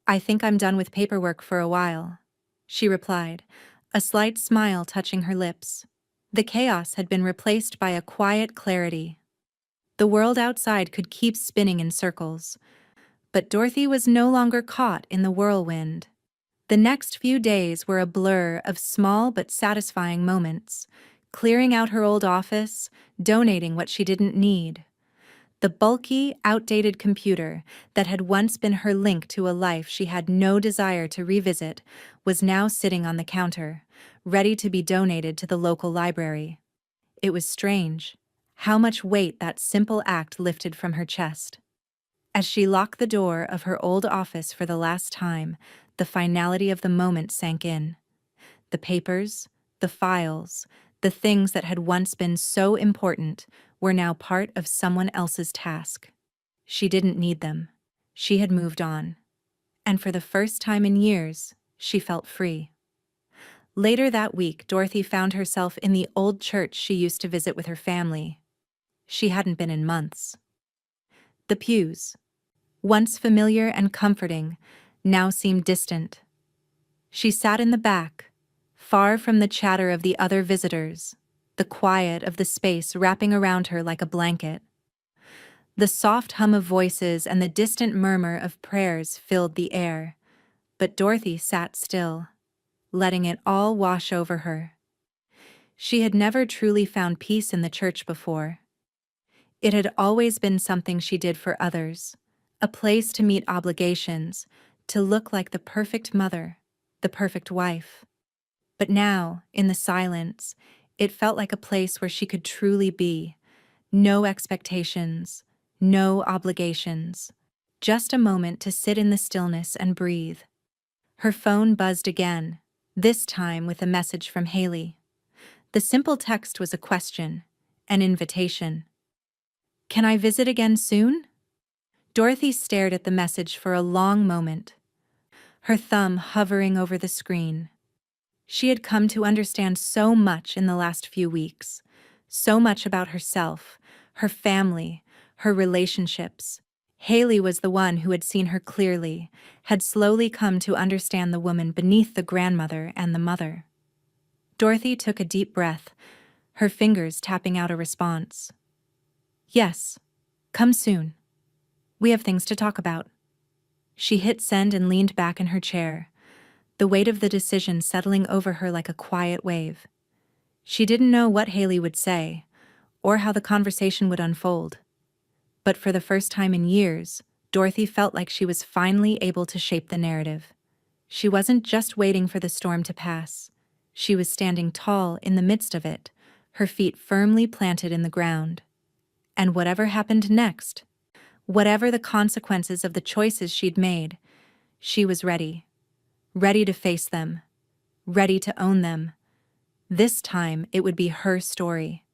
"I think I'm done with paperwork for a while," she replied, a slight smile touching her lips. The chaos had been replaced by a quiet clarity. The world outside could keep spinning in circles, but Dorothy was no longer caught in the whirlwind. The next few days were a blur of small but satisfying moments, clearing out her old office, donating what she didn't need. The bulky, outdated computer that had once been her link to a life she had no desire to revisit was now sitting on the counter, ready to be donated to the local library. It was strange how much weight that simple act lifted from her chest. As she locked the door of her old office for the last time, the finality of the moment sank in. The papers, the files, the things that had once been so important were now part of someone else's task. She didn't need them. She had moved on. And for the first time in years, she felt free. Later that week, Dorothy found herself in the old church she used to visit with her family. She hadn't been in months. The pews, once familiar and comforting, now seemed distant. She sat in the back, far from the chatter of the other visitors, the quiet of the space wrapping around her like a blanket. The soft hum of voices and the distant murmur of prayers filled the air, but Dorothy sat still, letting it all wash over her. She had never truly found peace in the church before. It had always been something she did for others, a place to meet obligations, to look like the perfect mother, the perfect wife. But now, in the silence, it felt like a place where she could truly be. No expectations, no obligations. Just a moment to sit in the stillness and breathe. Her phone buzzed again, this time with a message from Haley. The simple text was a question, an invitation. "Can I visit again soon?" Dorothy stared at the message for a long moment, her thumb hovering over the screen. She had come to understand so much in the last few weeks, so much about herself, her family, her relationships. Haley was the one who had seen her clearly, had slowly come to understand the woman beneath the grandmother and the mother. Dorothy took a deep breath, her fingers tapping out a response. "Yes, come soon. We have things to talk about." She hit send and leaned back in her chair, the weight of the decision settling over her like a quiet wave. She didn't know what Haley would say, or how the conversation would unfold. But for the first time in years, Dorothy felt like she was finally able to shape the narrative. She wasn't just waiting for the storm to pass. She was standing tall in the midst of it, her feet firmly planted in the ground. And whatever happened next, whatever the consequences of the choices she'd made, she was ready. Ready to face them. Ready to own them. This time it would be her story.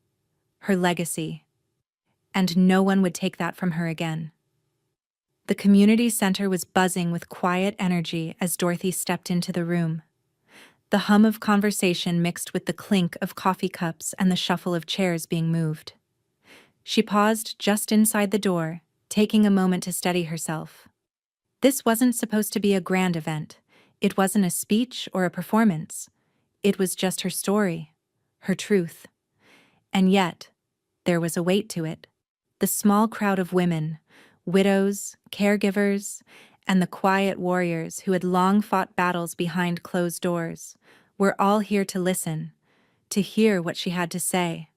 Her legacy. And no one would take that from her again. The community center was buzzing with quiet energy as Dorothy stepped into the room. The hum of conversation mixed with the clink of coffee cups and the shuffle of chairs being moved. She paused just inside the door, taking a moment to steady herself. This wasn't supposed to be a grand event. It wasn't a speech or a performance. It was just her story, her truth. And yet, there was a weight to it. The small crowd of women, widows, caregivers, and the quiet warriors who had long fought battles behind closed doors, were all here to listen, to hear what she had to say.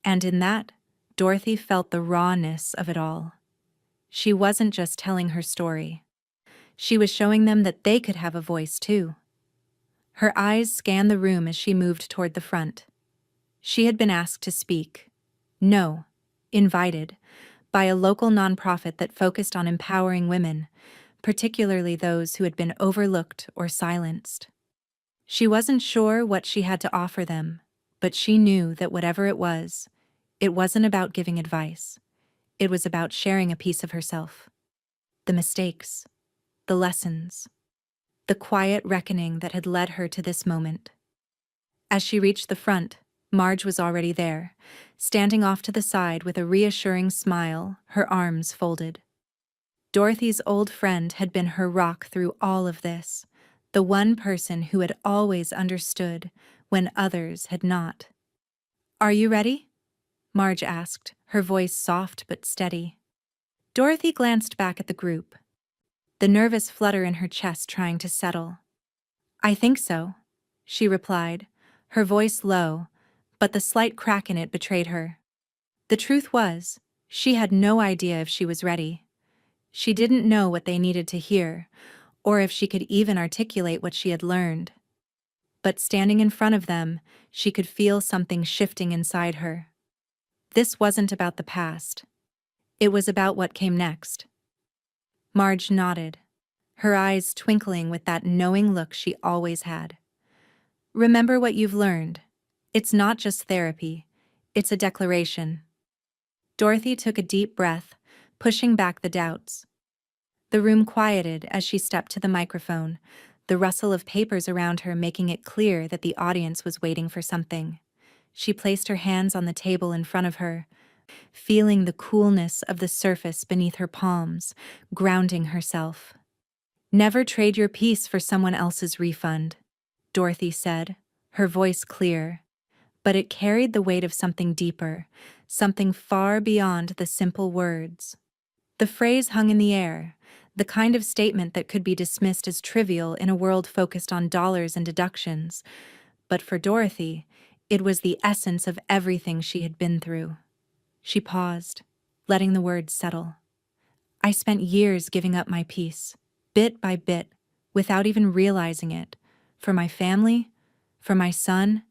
And in that, Dorothy felt the rawness of it all. She wasn't just telling her story. She was showing them that they could have a voice too. Her eyes scanned the room as she moved toward the front. She had been asked to speak. No, invited, by a local nonprofit that focused on empowering women, particularly those who had been overlooked or silenced. She wasn't sure what she had to offer them, But she knew that whatever it wasn't about giving advice. It was about sharing a piece of herself. The mistakes, the lessons, the quiet reckoning that had led her to this moment. As she reached the front, Marge was already there, standing off to the side with a reassuring smile, her arms folded. Dorothy's old friend had been her rock through all of this, the one person who had always understood when others had not. "Are you ready?" Marge asked, her voice soft but steady. Dorothy glanced back at the group, the nervous flutter in her chest trying to settle. "I think so," she replied, her voice low, but the slight crack in it betrayed her. The truth was, she had no idea if she was ready. She didn't know what they needed to hear, or if she could even articulate what she had learned. But standing in front of them, she could feel something shifting inside her. This wasn't about the past. It was about what came next. Marge nodded, her eyes twinkling with that knowing look she always had. "Remember what you've learned. It's not just therapy, it's a declaration." Dorothy took a deep breath, pushing back the doubts. The room quieted as she stepped to the microphone, the rustle of papers around her making it clear that the audience was waiting for something. She placed her hands on the table in front of her, feeling the coolness of the surface beneath her palms, grounding herself. "Never trade your peace for someone else's refund," Dorothy said, her voice clear, but it carried the weight of something deeper, something far beyond the simple words. The phrase hung in the air, the kind of statement that could be dismissed as trivial in a world focused on dollars and deductions. But for Dorothy, it was the essence of everything she had been through. She paused, letting the words settle. "I spent years giving up my peace, bit by bit, without even realizing it, for my family, for my son,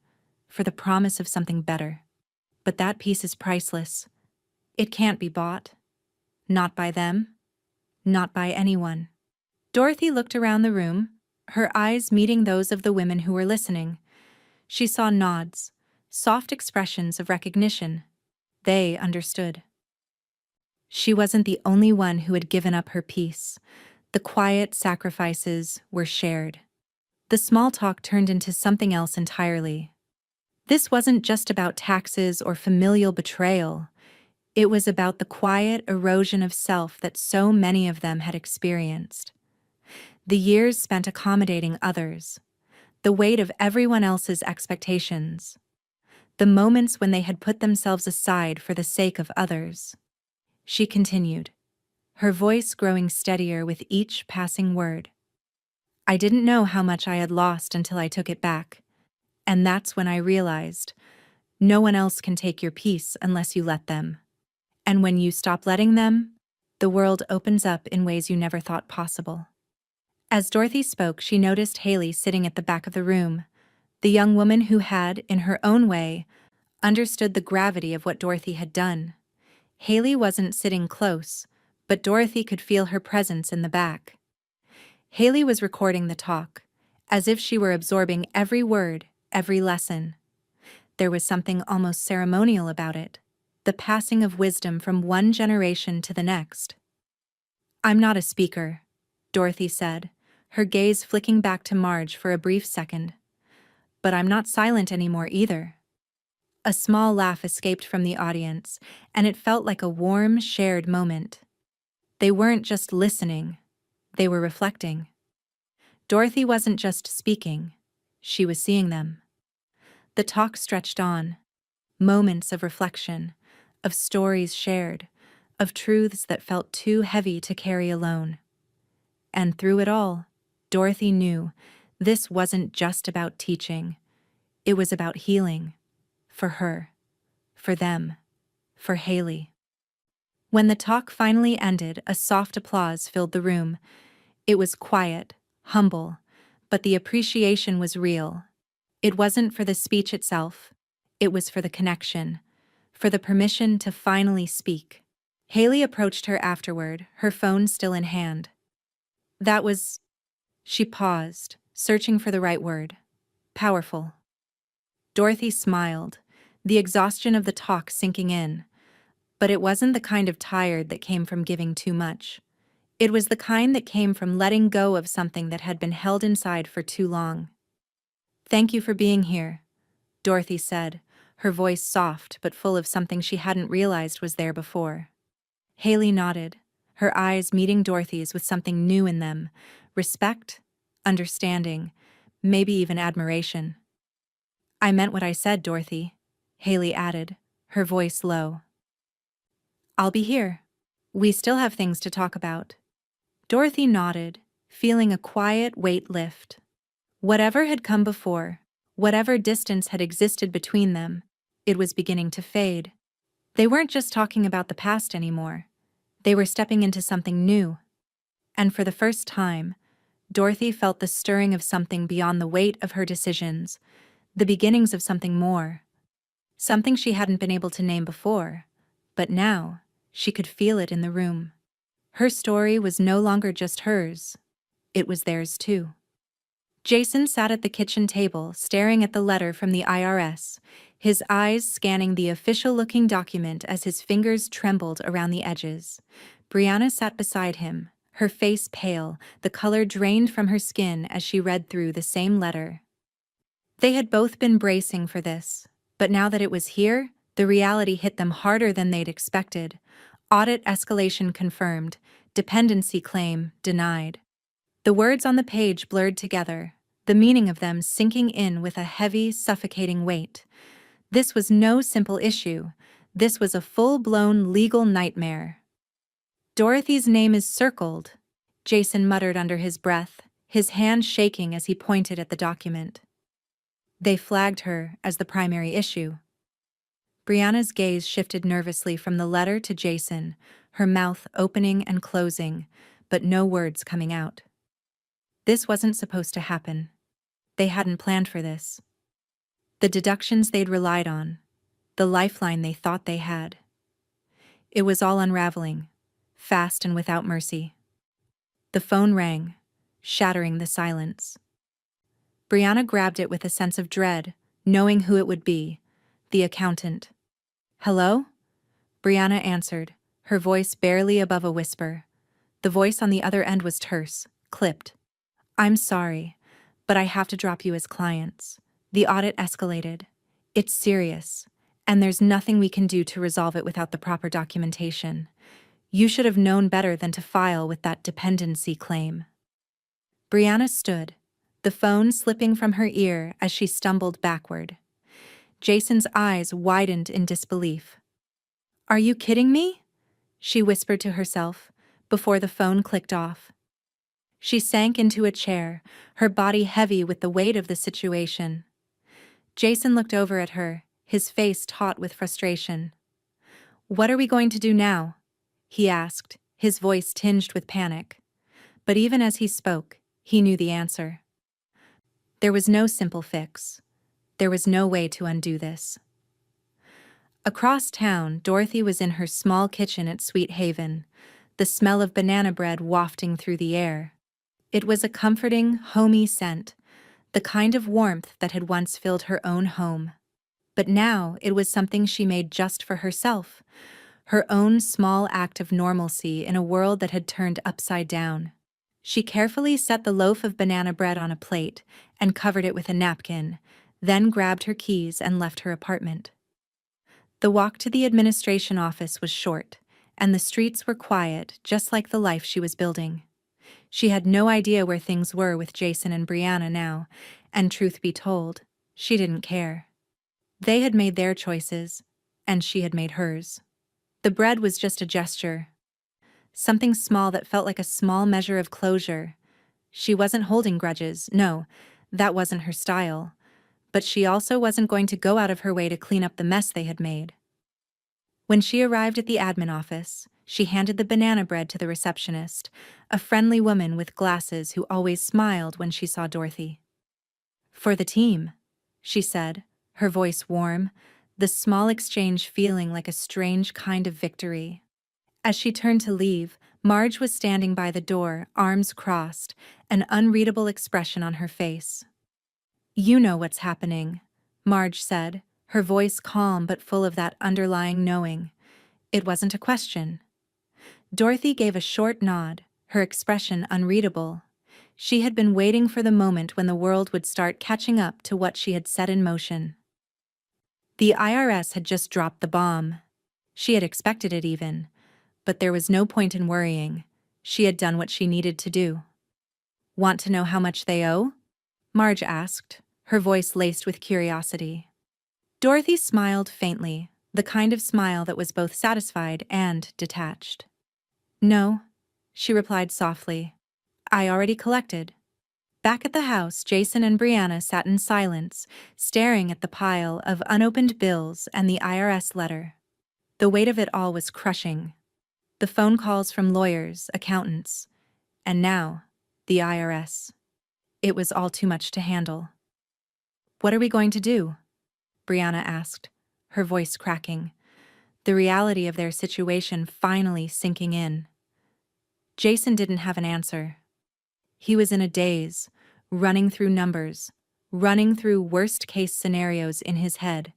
for the promise of something better. But that peace is priceless. It can't be bought. Not by them. Not by anyone." Dorothy looked around the room, her eyes meeting those of the women who were listening. She saw nods, soft expressions of recognition. They understood. She wasn't the only one who had given up her peace. The quiet sacrifices were shared. The small talk turned into something else entirely. This wasn't just about taxes or familial betrayal. It was about the quiet erosion of self that so many of them had experienced. The years spent accommodating others, the weight of everyone else's expectations, the moments when they had put themselves aside for the sake of others. She continued, her voice growing steadier with each passing word. "I didn't know how much I had lost until I took it back, and that's when I realized, no one else can take your peace unless you let them. And when you stop letting them, the world opens up in ways you never thought possible." As Dorothy spoke, she noticed Haley sitting at the back of the room, the young woman who had, in her own way, understood the gravity of what Dorothy had done. Haley wasn't sitting close, but Dorothy could feel her presence in the back. Haley was recording the talk, as if she were absorbing every word, every lesson. There was something almost ceremonial about it, the passing of wisdom from one generation to the next. "I'm not a speaker," Dorothy said, her gaze flicking back to Marge for a brief second. "But I'm not silent anymore either." A small laugh escaped from the audience, and it felt like a warm, shared moment. They weren't just listening, they were reflecting. Dorothy wasn't just speaking, she was seeing them. The talk stretched on, moments of reflection, of stories shared, of truths that felt too heavy to carry alone. And through it all, Dorothy knew this wasn't just about teaching. It was about healing. For her. For them. For Haley. When the talk finally ended, a soft applause filled the room. It was quiet, humble, but the appreciation was real. It wasn't for the speech itself. It was for the connection, for the permission to finally speak. Haley approached her afterward, her phone still in hand. "That was..." She paused, searching for the right word. "Powerful." Dorothy smiled, the exhaustion of the talk sinking in. But it wasn't the kind of tired that came from giving too much. It was the kind that came from letting go of something that had been held inside for too long. "Thank you for being here," Dorothy said, her voice soft but full of something she hadn't realized was there before. Haley nodded, her eyes meeting Dorothy's with something new in them: respect, understanding, maybe even admiration. "I meant what I said, Dorothy," Haley added, her voice low. "I'll be here. We still have things to talk about." Dorothy nodded, feeling a quiet weight lift. Whatever had come before, whatever distance had existed between them, it was beginning to fade. They weren't just talking about the past anymore. They were stepping into something new. And for the first time, Dorothy felt the stirring of something beyond the weight of her decisions, the beginnings of something more. Something she hadn't been able to name before, but now, she could feel it in the room. Her story was no longer just hers. It was theirs too. Jason sat at the kitchen table, staring at the letter from the IRS, his eyes scanning the official-looking document as his fingers trembled around the edges. Brianna sat beside him, her face pale, the color drained from her skin as she read through the same letter. They had both been bracing for this, but now that it was here, the reality hit them harder than they'd expected. Audit escalation confirmed, dependency claim denied. The words on the page blurred together, the meaning of them sinking in with a heavy, suffocating weight. This was no simple issue. This was a full-blown legal nightmare. "Dorothy's name is circled," Jason muttered under his breath, his hand shaking as he pointed at the document. They flagged her as the primary issue. Brianna's gaze shifted nervously from the letter to Jason, her mouth opening and closing, but no words coming out. This wasn't supposed to happen. They hadn't planned for this. The deductions they'd relied on, the lifeline they thought they had. It was all unraveling, fast and without mercy. The phone rang, shattering the silence. Brianna grabbed it with a sense of dread, knowing who it would be: the accountant. "Hello?" Brianna answered, her voice barely above a whisper. The voice on the other end was terse, clipped. "I'm sorry, but I have to drop you as clients. The audit escalated. It's serious, and there's nothing we can do to resolve it without the proper documentation. You should have known better than to file with that dependency claim." Brianna stood, the phone slipping from her ear as she stumbled backward. Jason's eyes widened in disbelief. "Are you kidding me?" she whispered to herself, before the phone clicked off. She sank into a chair, her body heavy with the weight of the situation. Jason looked over at her, his face taut with frustration. "What are we going to do now?" he asked, his voice tinged with panic. But even as he spoke, he knew the answer. There was no simple fix. There was no way to undo this. Across town, Dorothy was in her small kitchen at Sweet Haven, the smell of banana bread wafting through the air. It was a comforting, homey scent, the kind of warmth that had once filled her own home. But now it was something she made just for herself, her own small act of normalcy in a world that had turned upside down. She carefully set the loaf of banana bread on a plate and covered it with a napkin, then grabbed her keys and left her apartment. The walk to the administration office was short, and the streets were quiet, just like the life she was building. She had no idea where things were with Jason and Brianna now, and truth be told, she didn't care. They had made their choices, and she had made hers. The bread was just a gesture. Something small that felt like a small measure of closure. She wasn't holding grudges, no, that wasn't her style. But she also wasn't going to go out of her way to clean up the mess they had made. When she arrived at the admin office, she handed the banana bread to the receptionist, a friendly woman with glasses who always smiled when she saw Dorothy. "For the team," she said, her voice warm, the small exchange feeling like a strange kind of victory. As she turned to leave, Marge was standing by the door, arms crossed, an unreadable expression on her face. "You know what's happening," Marge said, her voice calm but full of that underlying knowing. It wasn't a question. Dorothy gave a short nod, her expression unreadable. She had been waiting for the moment when the world would start catching up to what she had set in motion. The IRS had just dropped the bomb. She had expected it even, but there was no point in worrying. She had done what she needed to do. Want to know how much they owe? Marge asked, her voice laced with curiosity. Dorothy smiled faintly, the kind of smile that was both satisfied and detached. No, she replied softly. I already collected. Back at the house, Jason and Brianna sat in silence, staring at the pile of unopened bills and the IRS letter. The weight of it all was crushing. The phone calls from lawyers, accountants, and now, the IRS. It was all too much to handle. What are we going to do? Brianna asked, her voice cracking, the reality of their situation finally sinking in. Jason didn't have an answer. He was in a daze, running through numbers, running through worst-case scenarios in his head.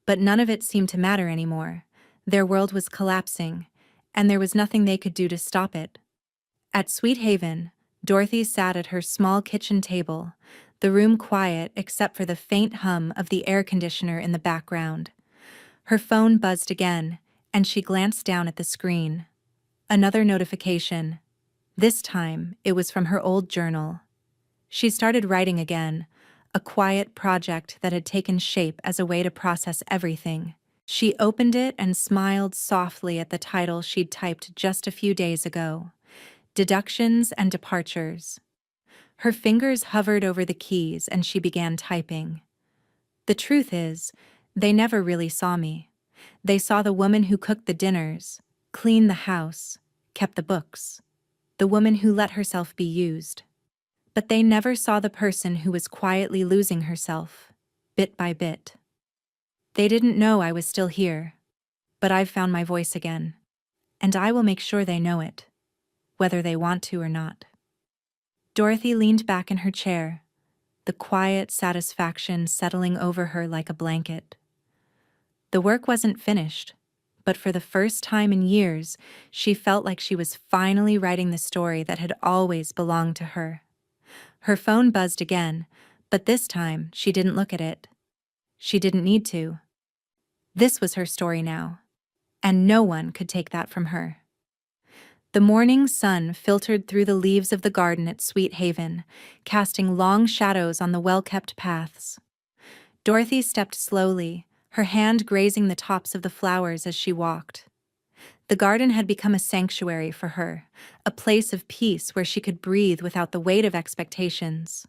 But none of it seemed to matter anymore. Their world was collapsing, and there was nothing they could do to stop it. At Sweet Haven, Dorothy sat at her small kitchen table, the room quiet except for the faint hum of the air conditioner in the background. Her phone buzzed again, and she glanced down at the screen. Another notification. This time, it was from her old journal. She started writing again, a quiet project that had taken shape as a way to process everything. She opened it and smiled softly at the title she'd typed just a few days ago. Deductions and Departures. Her fingers hovered over the keys and she began typing. The truth is, they never really saw me. They saw the woman who cooked the dinners, cleaned the house, kept the books. The woman who let herself be used. But they never saw the person who was quietly losing herself, bit by bit. They didn't know I was still here, but I've found my voice again, and I will make sure they know it, whether they want to or not. Dorothy leaned back in her chair, the quiet satisfaction settling over her like a blanket. The work wasn't finished, but for the first time in years, she felt like she was finally writing the story that had always belonged to her. Her phone buzzed again, but this time she didn't look at it. She didn't need to. This was her story now, and no one could take that from her. The morning sun filtered through the leaves of the garden at Sweet Haven, casting long shadows on the well-kept paths. Dorothy stepped slowly, her hand grazing the tops of the flowers as she walked. The garden had become a sanctuary for her, a place of peace where she could breathe without the weight of expectations.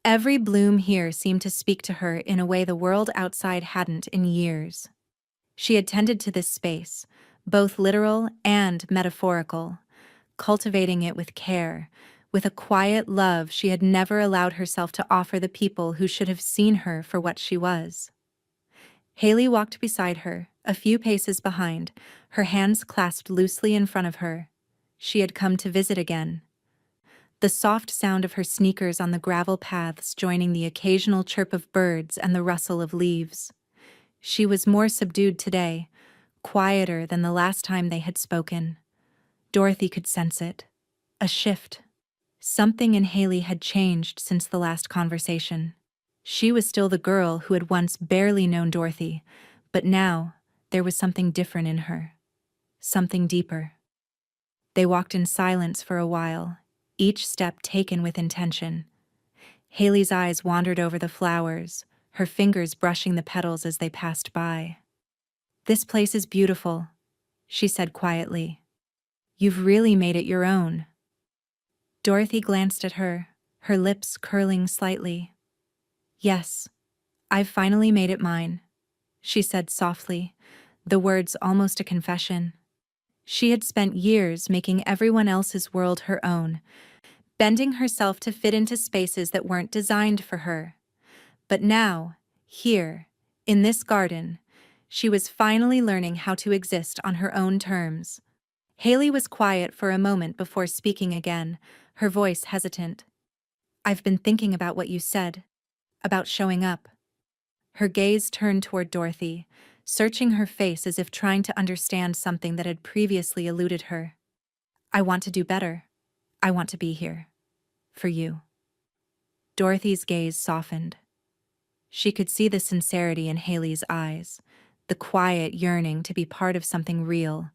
Every bloom here seemed to speak to her in a way the world outside hadn't in years. She had tended to this space, both literal and metaphorical, cultivating it with care, with a quiet love she had never allowed herself to offer the people who should have seen her for what she was. Haley walked beside her, a few paces behind, her hands clasped loosely in front of her. She had come to visit again. The soft sound of her sneakers on the gravel paths joining the occasional chirp of birds and the rustle of leaves. She was more subdued today, quieter than the last time they had spoken. Dorothy could sense it. A shift. Something in Haley had changed since the last conversation. She was still the girl who had once barely known Dorothy, but now there was something different in her. Something deeper. They walked in silence for a while, each step taken with intention. Haley's eyes wandered over the flowers, her fingers brushing the petals as they passed by. "This place is beautiful," she said quietly. "You've really made it your own." Dorothy glanced at her, her lips curling slightly. "Yes, I've finally made it mine," she said softly, the words almost a confession. She had spent years making everyone else's world her own, bending herself to fit into spaces that weren't designed for her. But now, here, in this garden, she was finally learning how to exist on her own terms. Haley was quiet for a moment before speaking again, her voice hesitant. "I've been thinking about what you said, about showing up. Her gaze turned toward Dorothy, searching her face as if trying to understand something that had previously eluded her. I want to do better. I want to be here. For you. Dorothy's gaze softened. She could see the sincerity in Haley's eyes, the quiet yearning to be part of something real,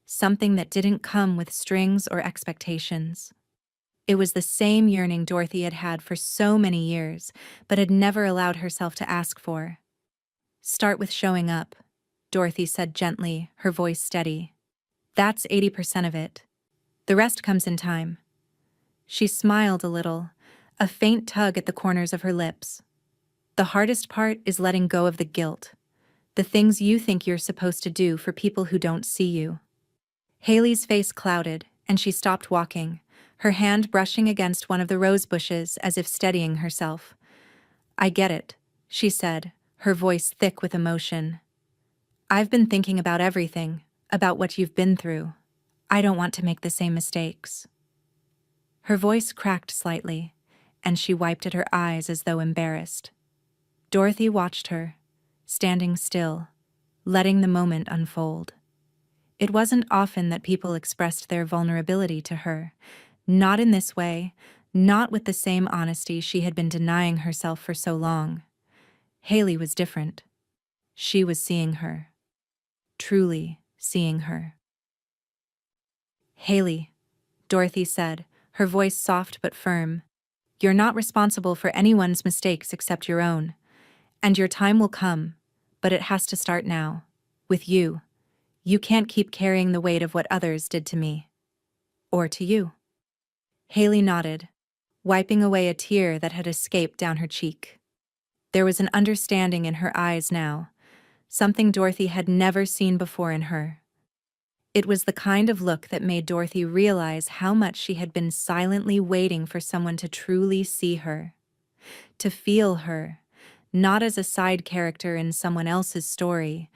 something that didn't come with strings or expectations. It was the same yearning Dorothy had had for so many years, but had never allowed herself to ask for. Start with showing up, Dorothy said gently, her voice steady. That's 80% of it. The rest comes in time. She smiled a little, a faint tug at the corners of her lips. The hardest part is letting go of the guilt, the things you think you're supposed to do for people who don't see you. Haley's face clouded, and she stopped walking, her hand brushing against one of the rose bushes as if steadying herself. I get it, she said, her voice thick with emotion. I've been thinking about everything, about what you've been through. I don't want to make the same mistakes. Her voice cracked slightly, and she wiped at her eyes as though embarrassed. Dorothy watched her, standing still, letting the moment unfold. It wasn't often that people expressed their vulnerability to her, not in this way, not with the same honesty she had been denying herself for so long. Haley was different. She was seeing her. Truly seeing her. Haley, Dorothy said, her voice soft but firm. You're not responsible for anyone's mistakes except your own. And your time will come, but it has to start now. With you. You can't keep carrying the weight of what others did to me. Or to you. Haley nodded, wiping away a tear that had escaped down her cheek. There was an understanding in her eyes now, something Dorothy had never seen before in her. It was the kind of look that made Dorothy realize how much she had been silently waiting for someone to truly see her. To feel her, not as a side character in someone else's story,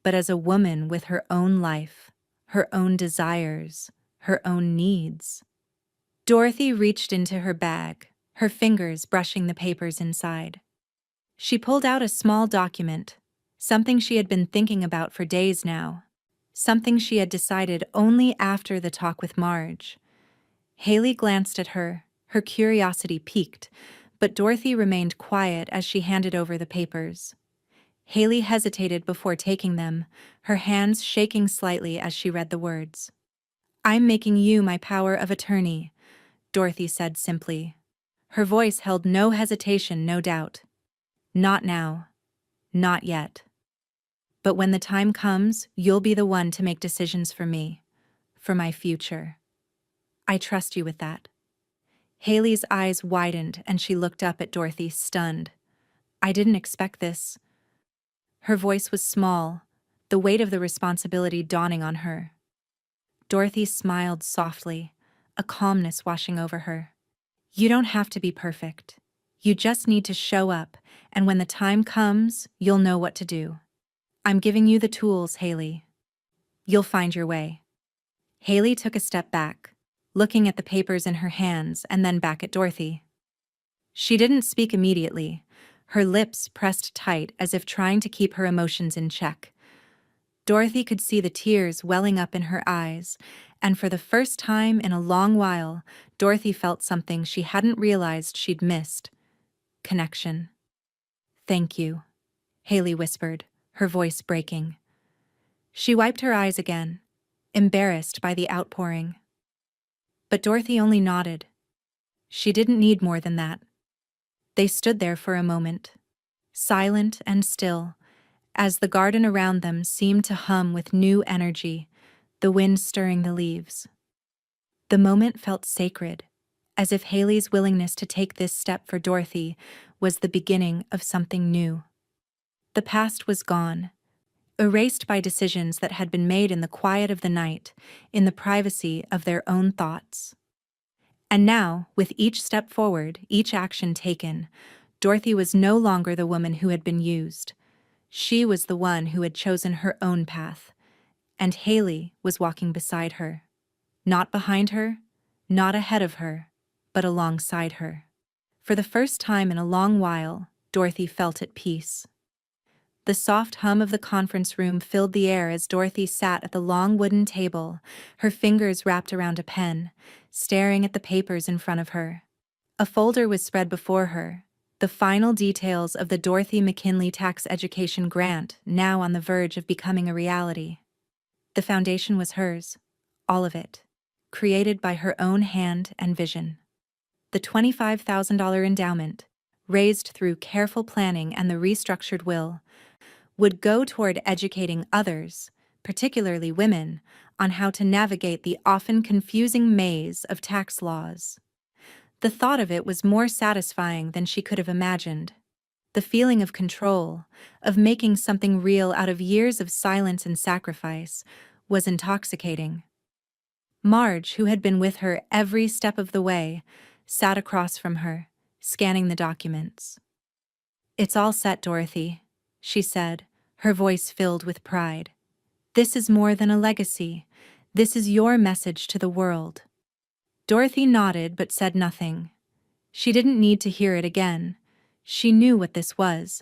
but as a woman with her own life, her own desires, her own needs. Dorothy reached into her bag, her fingers brushing the papers inside. She pulled out a small document, something she had been thinking about for days now, something she had decided only after the talk with Marge. Haley glanced at her, her curiosity piqued, but Dorothy remained quiet as she handed over the papers. Haley hesitated before taking them, her hands shaking slightly as she read the words. I'm making you my power of attorney, Dorothy said simply. Her voice held no hesitation, no doubt. Not now. Not yet. But when the time comes, you'll be the one to make decisions for me, for my future. I trust you with that. Haley's eyes widened and she looked up at Dorothy, stunned. I didn't expect this. Her voice was small, the weight of the responsibility dawning on her. Dorothy smiled softly, a calmness washing over her. You don't have to be perfect. You just need to show up, and when the time comes, you'll know what to do. I'm giving you the tools, Haley. You'll find your way. Haley took a step back, looking at the papers in her hands and then back at Dorothy. She didn't speak immediately, her lips pressed tight as if trying to keep her emotions in check. Dorothy could see the tears welling up in her eyes, and for the first time in a long while, Dorothy felt something she hadn't realized she'd missed. Connection. Thank you, Haley whispered, her voice breaking. She wiped her eyes again, embarrassed by the outpouring. But Dorothy only nodded. She didn't need more than that. They stood there for a moment, silent and still, as the garden around them seemed to hum with new energy, the wind stirring the leaves. The moment felt sacred, as if Haley's willingness to take this step for Dorothy was the beginning of something new. The past was gone, erased by decisions that had been made in the quiet of the night, in the privacy of their own thoughts. And now, with each step forward, each action taken, Dorothy was no longer the woman who had been used. She was the one who had chosen her own path, and Haley was walking beside her. Not behind her, not ahead of her, but alongside her. For the first time in a long while, Dorothy felt at peace. The soft hum of the conference room filled the air as Dorothy sat at the long wooden table, her fingers wrapped around a pen, staring at the papers in front of her. A folder was spread before her, the final details of the Dorothy McKinley Tax Education Grant, now on the verge of becoming a reality. The foundation was hers, all of it, created by her own hand and vision. The $25,000 endowment, raised through careful planning and the restructured will, would go toward educating others, particularly women, on how to navigate the often confusing maze of tax laws. The thought of it was more satisfying than she could have imagined. The feeling of control, of making something real out of years of silence and sacrifice, was intoxicating. Marge, who had been with her every step of the way, sat across from her, scanning the documents. "It's all set, Dorothy," she said, her voice filled with pride. "This is more than a legacy. This is your message to the world." Dorothy nodded but said nothing. She didn't need to hear it again. She knew what this was.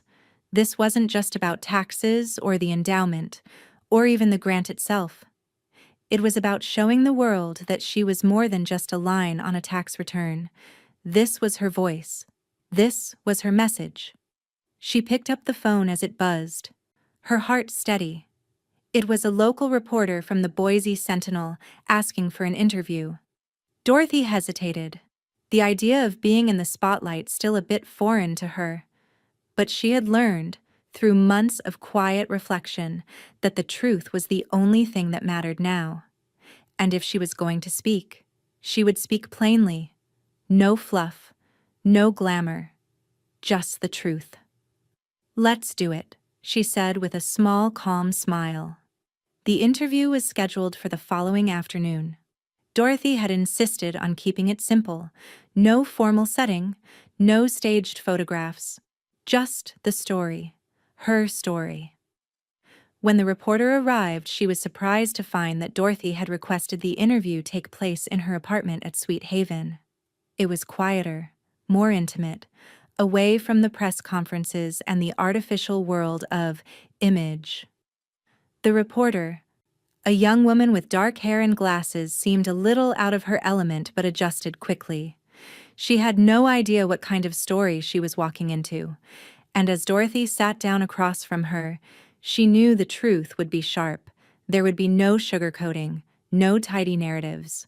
This wasn't just about taxes or the endowment, or even the grant itself. It was about showing the world that she was more than just a line on a tax return. This was her voice. This was her message. She picked up the phone as it buzzed, her heart steady. It was a local reporter from the Boise Sentinel asking for an interview. Dorothy hesitated, the idea of being in the spotlight still a bit foreign to her. But she had learned, through months of quiet reflection, that the truth was the only thing that mattered now. And if she was going to speak, she would speak plainly. No fluff, no glamour, just the truth. "Let's do it," she said with a small, calm smile. The interview was scheduled for the following afternoon. Dorothy had insisted on keeping it simple. No formal setting, no staged photographs. Just the story. Her story. When the reporter arrived, she was surprised to find that Dorothy had requested the interview take place in her apartment at Sweet Haven. It was quieter, more intimate, away from the press conferences and the artificial world of image. The reporter, a young woman with dark hair and glasses, seemed a little out of her element but adjusted quickly. She had no idea what kind of story she was walking into, and as Dorothy sat down across from her, she knew the truth would be sharp. There would be no sugarcoating, no tidy narratives.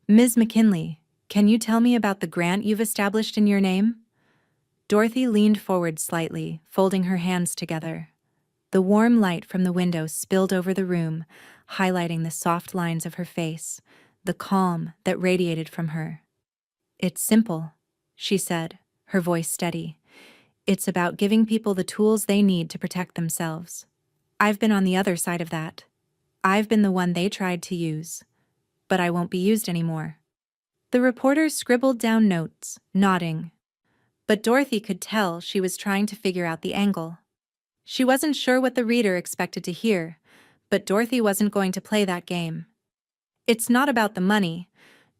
"Ms. McKinley, can you tell me about the grant you've established in your name?" Dorothy leaned forward slightly, folding her hands together. The warm light from the window spilled over the room, highlighting the soft lines of her face, the calm that radiated from her. "It's simple," she said, her voice steady. "It's about giving people the tools they need to protect themselves. I've been on the other side of that. I've been the one they tried to use. But I won't be used anymore." The reporter scribbled down notes, nodding. But Dorothy could tell she was trying to figure out the angle. She wasn't sure what the reader expected to hear, but Dorothy wasn't going to play that game. "It's not about the money,"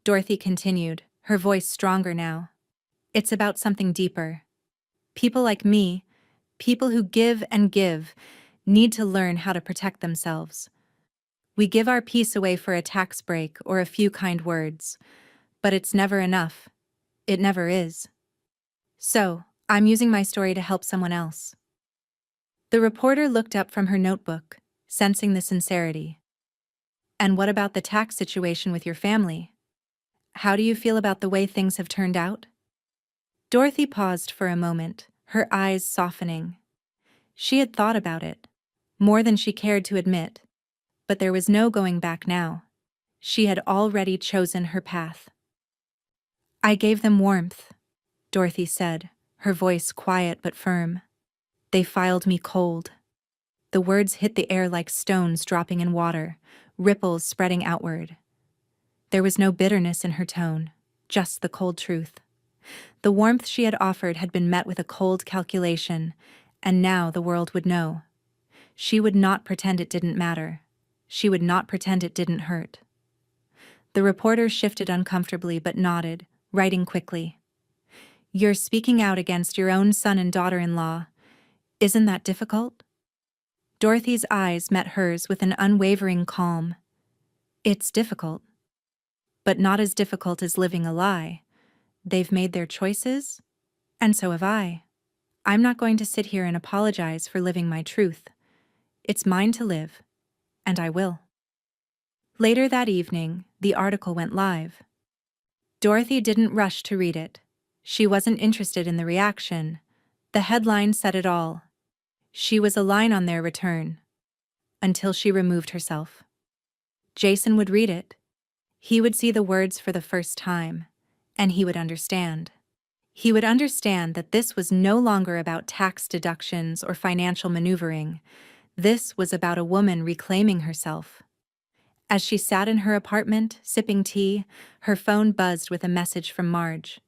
Dorothy continued, her voice stronger now. "It's about something deeper. People like me, people who give and give, need to learn how to protect themselves. We give our peace away for a tax break or a few kind words, but it's never enough. It never is. So, I'm using my story to help someone else." The reporter looked up from her notebook, sensing the sincerity. "And what about the tax situation with your family? How do you feel about the way things have turned out?" Dorothy paused for a moment, her eyes softening. She had thought about it, more than she cared to admit, but there was no going back now. She had already chosen her path. "I gave them warmth," Dorothy said, her voice quiet but firm. "They filed me cold." The words hit the air like stones dropping in water, ripples spreading outward. There was no bitterness in her tone, just the cold truth. The warmth she had offered had been met with a cold calculation, and now the world would know. She would not pretend it didn't matter. She would not pretend it didn't hurt. The reporter shifted uncomfortably but nodded, writing quickly. "You're speaking out against your own son and daughter-in-law. Isn't that difficult? Dorothy's eyes met hers with an unwavering calm. It's difficult. But not as difficult as living a lie. They've made their choices, and so have I. I'm not going to sit here and apologize for living my truth. It's mine to live, and I will. Later that evening, the article went live. Dorothy didn't rush to read it. She wasn't interested in the reaction. The headline said it all. She was a line on their return. Until she removed herself. Jason would read it. He would see the words for the first time, and he would understand. He would understand that this was no longer about tax deductions or financial maneuvering. This was about a woman reclaiming herself. As she sat in her apartment, sipping tea, her phone buzzed with a message from Marge.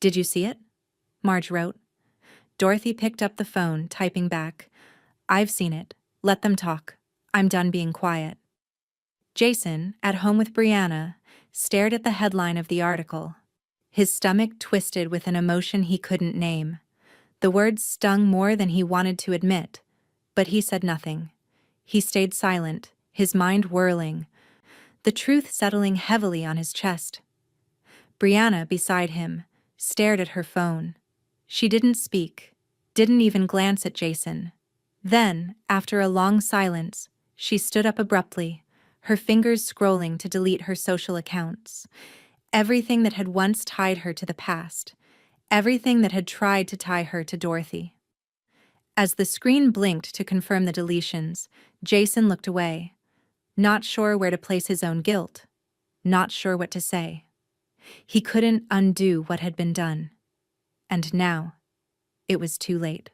"Did you see it?" Marge wrote. Dorothy picked up the phone, typing back, "I've seen it. Let them talk. I'm done being quiet." Jason, at home with Brianna, stared at the headline of the article. His stomach twisted with an emotion he couldn't name. The words stung more than he wanted to admit, but he said nothing. He stayed silent, his mind whirling, the truth settling heavily on his chest. Brianna, beside him, stared at her phone. She didn't speak, didn't even glance at Jason. Then, after a long silence, she stood up abruptly, her fingers scrolling to delete her social accounts. Everything that had once tied her to the past. Everything that had tried to tie her to Dorothy. As the screen blinked to confirm the deletions, Jason looked away, not sure where to place his own guilt, not sure what to say. He couldn't undo what had been done. And now, it was too late.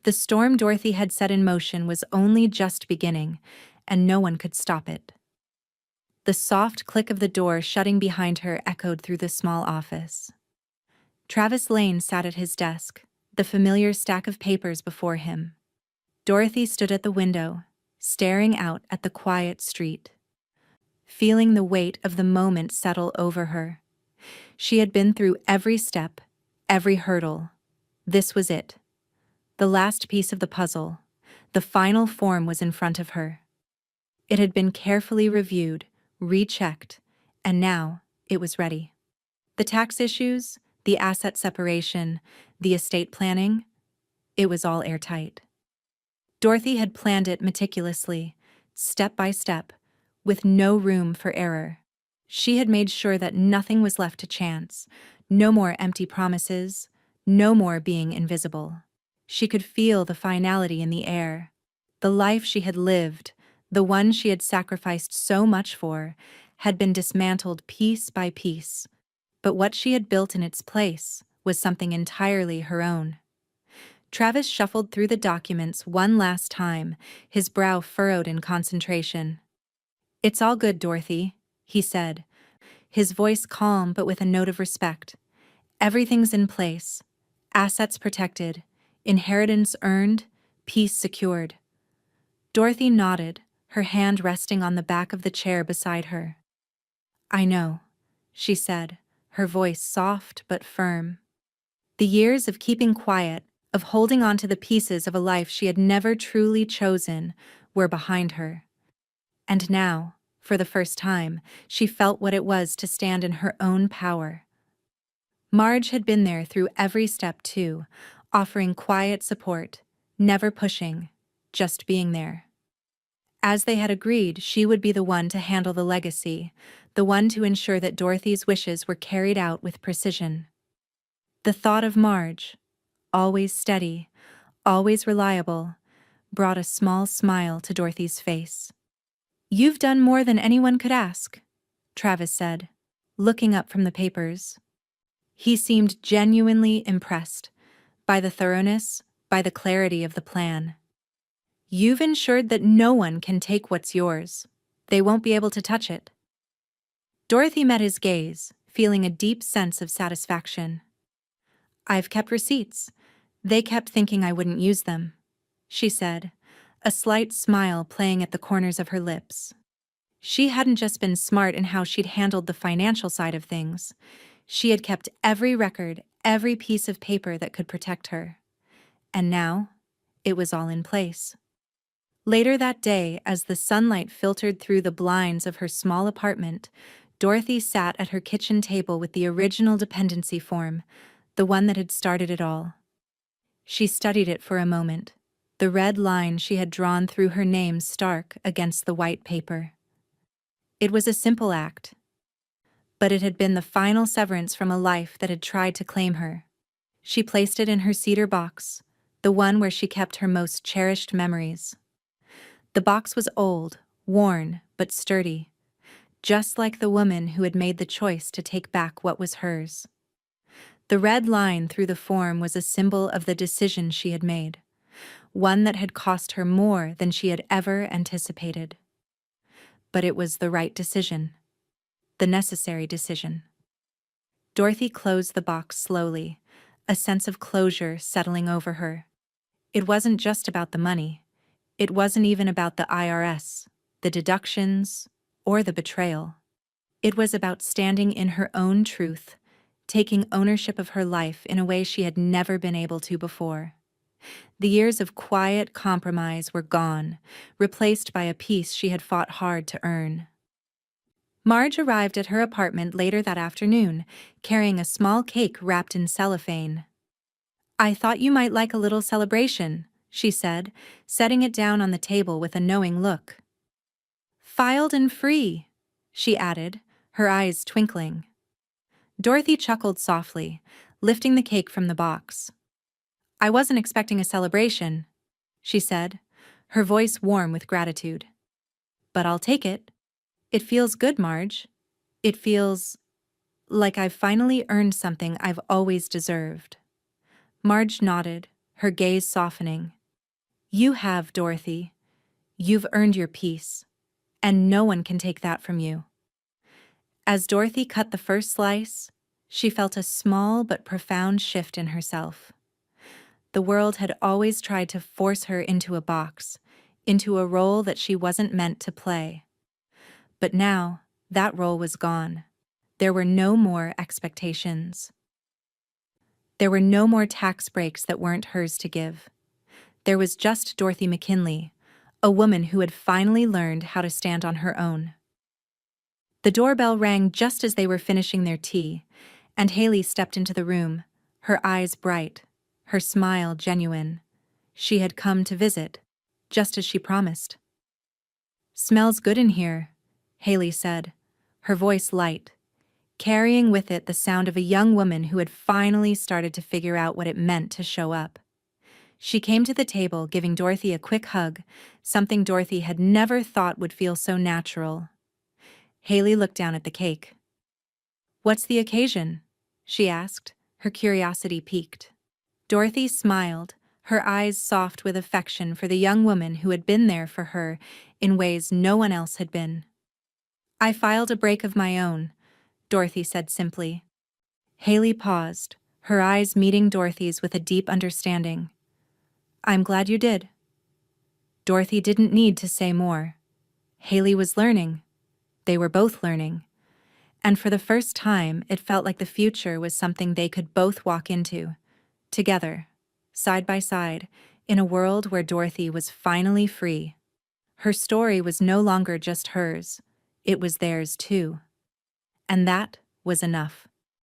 The storm Dorothy had set in motion was only just beginning, and no one could stop it. The soft click of the door shutting behind her echoed through the small office. Travis Lane sat at his desk, the familiar stack of papers before him. Dorothy stood at the window, staring out at the quiet street, feeling the weight of the moment settle over her. She had been through every step, every hurdle. This was it. The last piece of the puzzle. The final form was in front of her. It had been carefully reviewed, rechecked, and now it was ready. The tax issues, the asset separation, the estate planning, it was all airtight. Dorothy had planned it meticulously, step by step, with no room for error. She had made sure that nothing was left to chance, no more empty promises, no more being invisible. She could feel the finality in the air. The life she had lived, the one she had sacrificed so much for, had been dismantled piece by piece. But what she had built in its place was something entirely her own. Travis shuffled through the documents one last time, his brow furrowed in concentration. "It's all good, Dorothy," he said, his voice calm but with a note of respect. "Everything's in place. Assets protected. Inheritance earned. Peace secured." Dorothy nodded, her hand resting on the back of the chair beside her. "I know," she said, her voice soft but firm. The years of keeping quiet, of holding on to the pieces of a life she had never truly chosen, were behind her. And now, for the first time, she felt what it was to stand in her own power. Marge had been there through every step too, offering quiet support, never pushing, just being there. As they had agreed, she would be the one to handle the legacy, the one to ensure that Dorothy's wishes were carried out with precision. The thought of Marge, always steady, always reliable, brought a small smile to Dorothy's face. "You've done more than anyone could ask," Travis said, looking up from the papers. He seemed genuinely impressed by the thoroughness, by the clarity of the plan. "You've ensured that no one can take what's yours. They won't be able to touch it." Dorothy met his gaze, feeling a deep sense of satisfaction. "I've kept receipts. They kept thinking I wouldn't use them," she said, a slight smile playing at the corners of her lips. She hadn't just been smart in how she'd handled the financial side of things. She had kept every record, every piece of paper that could protect her. And now, It was all in place. Later that day, as the sunlight filtered through the blinds of her small apartment, Dorothy sat at her kitchen table with the original dependency form, the one that had started it all. She studied it for a moment, the red line she had drawn through her name stark against the white paper. It was a simple act, but it had been the final severance from a life that had tried to claim her. She placed it in her cedar box, the one where she kept her most cherished memories. The box was old, worn, but sturdy, just like the woman who had made the choice to take back what was hers. The red line through the form was a symbol of the decision she had made, one that had cost her more than she had ever anticipated. But it was the right decision, the necessary decision. Dorothy closed the box slowly, a sense of closure settling over her. It wasn't just about the money. It wasn't even about the IRS, the deductions, or the betrayal. It was about standing in her own truth, taking ownership of her life in a way she had never been able to before. The years of quiet compromise were gone, replaced by a peace she had fought hard to earn. Marge arrived at her apartment later that afternoon, carrying a small cake wrapped in cellophane. "I thought you might like a little celebration," she said, setting it down on the table with a knowing look. "Filed and free," she added, her eyes twinkling. Dorothy chuckled softly, lifting the cake from the box. "I wasn't expecting a celebration," she said, her voice warm with gratitude. "But I'll take it. It feels good, Marge. It feels like I've finally earned something I've always deserved." Marge nodded, her gaze softening. "You have, Dorothy. You've earned your peace, and no one can take that from you." As Dorothy cut the first slice, she felt a small but profound shift in herself. The world had always tried to force her into a box, into a role that she wasn't meant to play. But now, that role was gone. There were no more expectations. There were no more tax breaks that weren't hers to give. There was just Dorothy McKinley, a woman who had finally learned how to stand on her own. The doorbell rang just as they were finishing their tea, and Haley stepped into the room, her eyes bright, her smile genuine. She had come to visit, just as she promised. "Smells good in here," Haley said, her voice light, carrying with it the sound of a young woman who had finally started to figure out what it meant to show up. She came to the table, giving Dorothy a quick hug, something Dorothy had never thought would feel so natural. Haley looked down at the cake. "What's the occasion?" she asked, her curiosity piqued. Dorothy smiled, her eyes soft with affection for the young woman who had been there for her in ways no one else had been. "I filed a break of my own," Dorothy said simply. Haley paused, her eyes meeting Dorothy's with a deep understanding. "I'm glad you did." Dorothy didn't need to say more. Haley was learning. They were both learning. And for the first time, it felt like the future was something they could both walk into, together, side by side, in a world where Dorothy was finally free. Her story was no longer just hers, it was theirs too. And that was enough.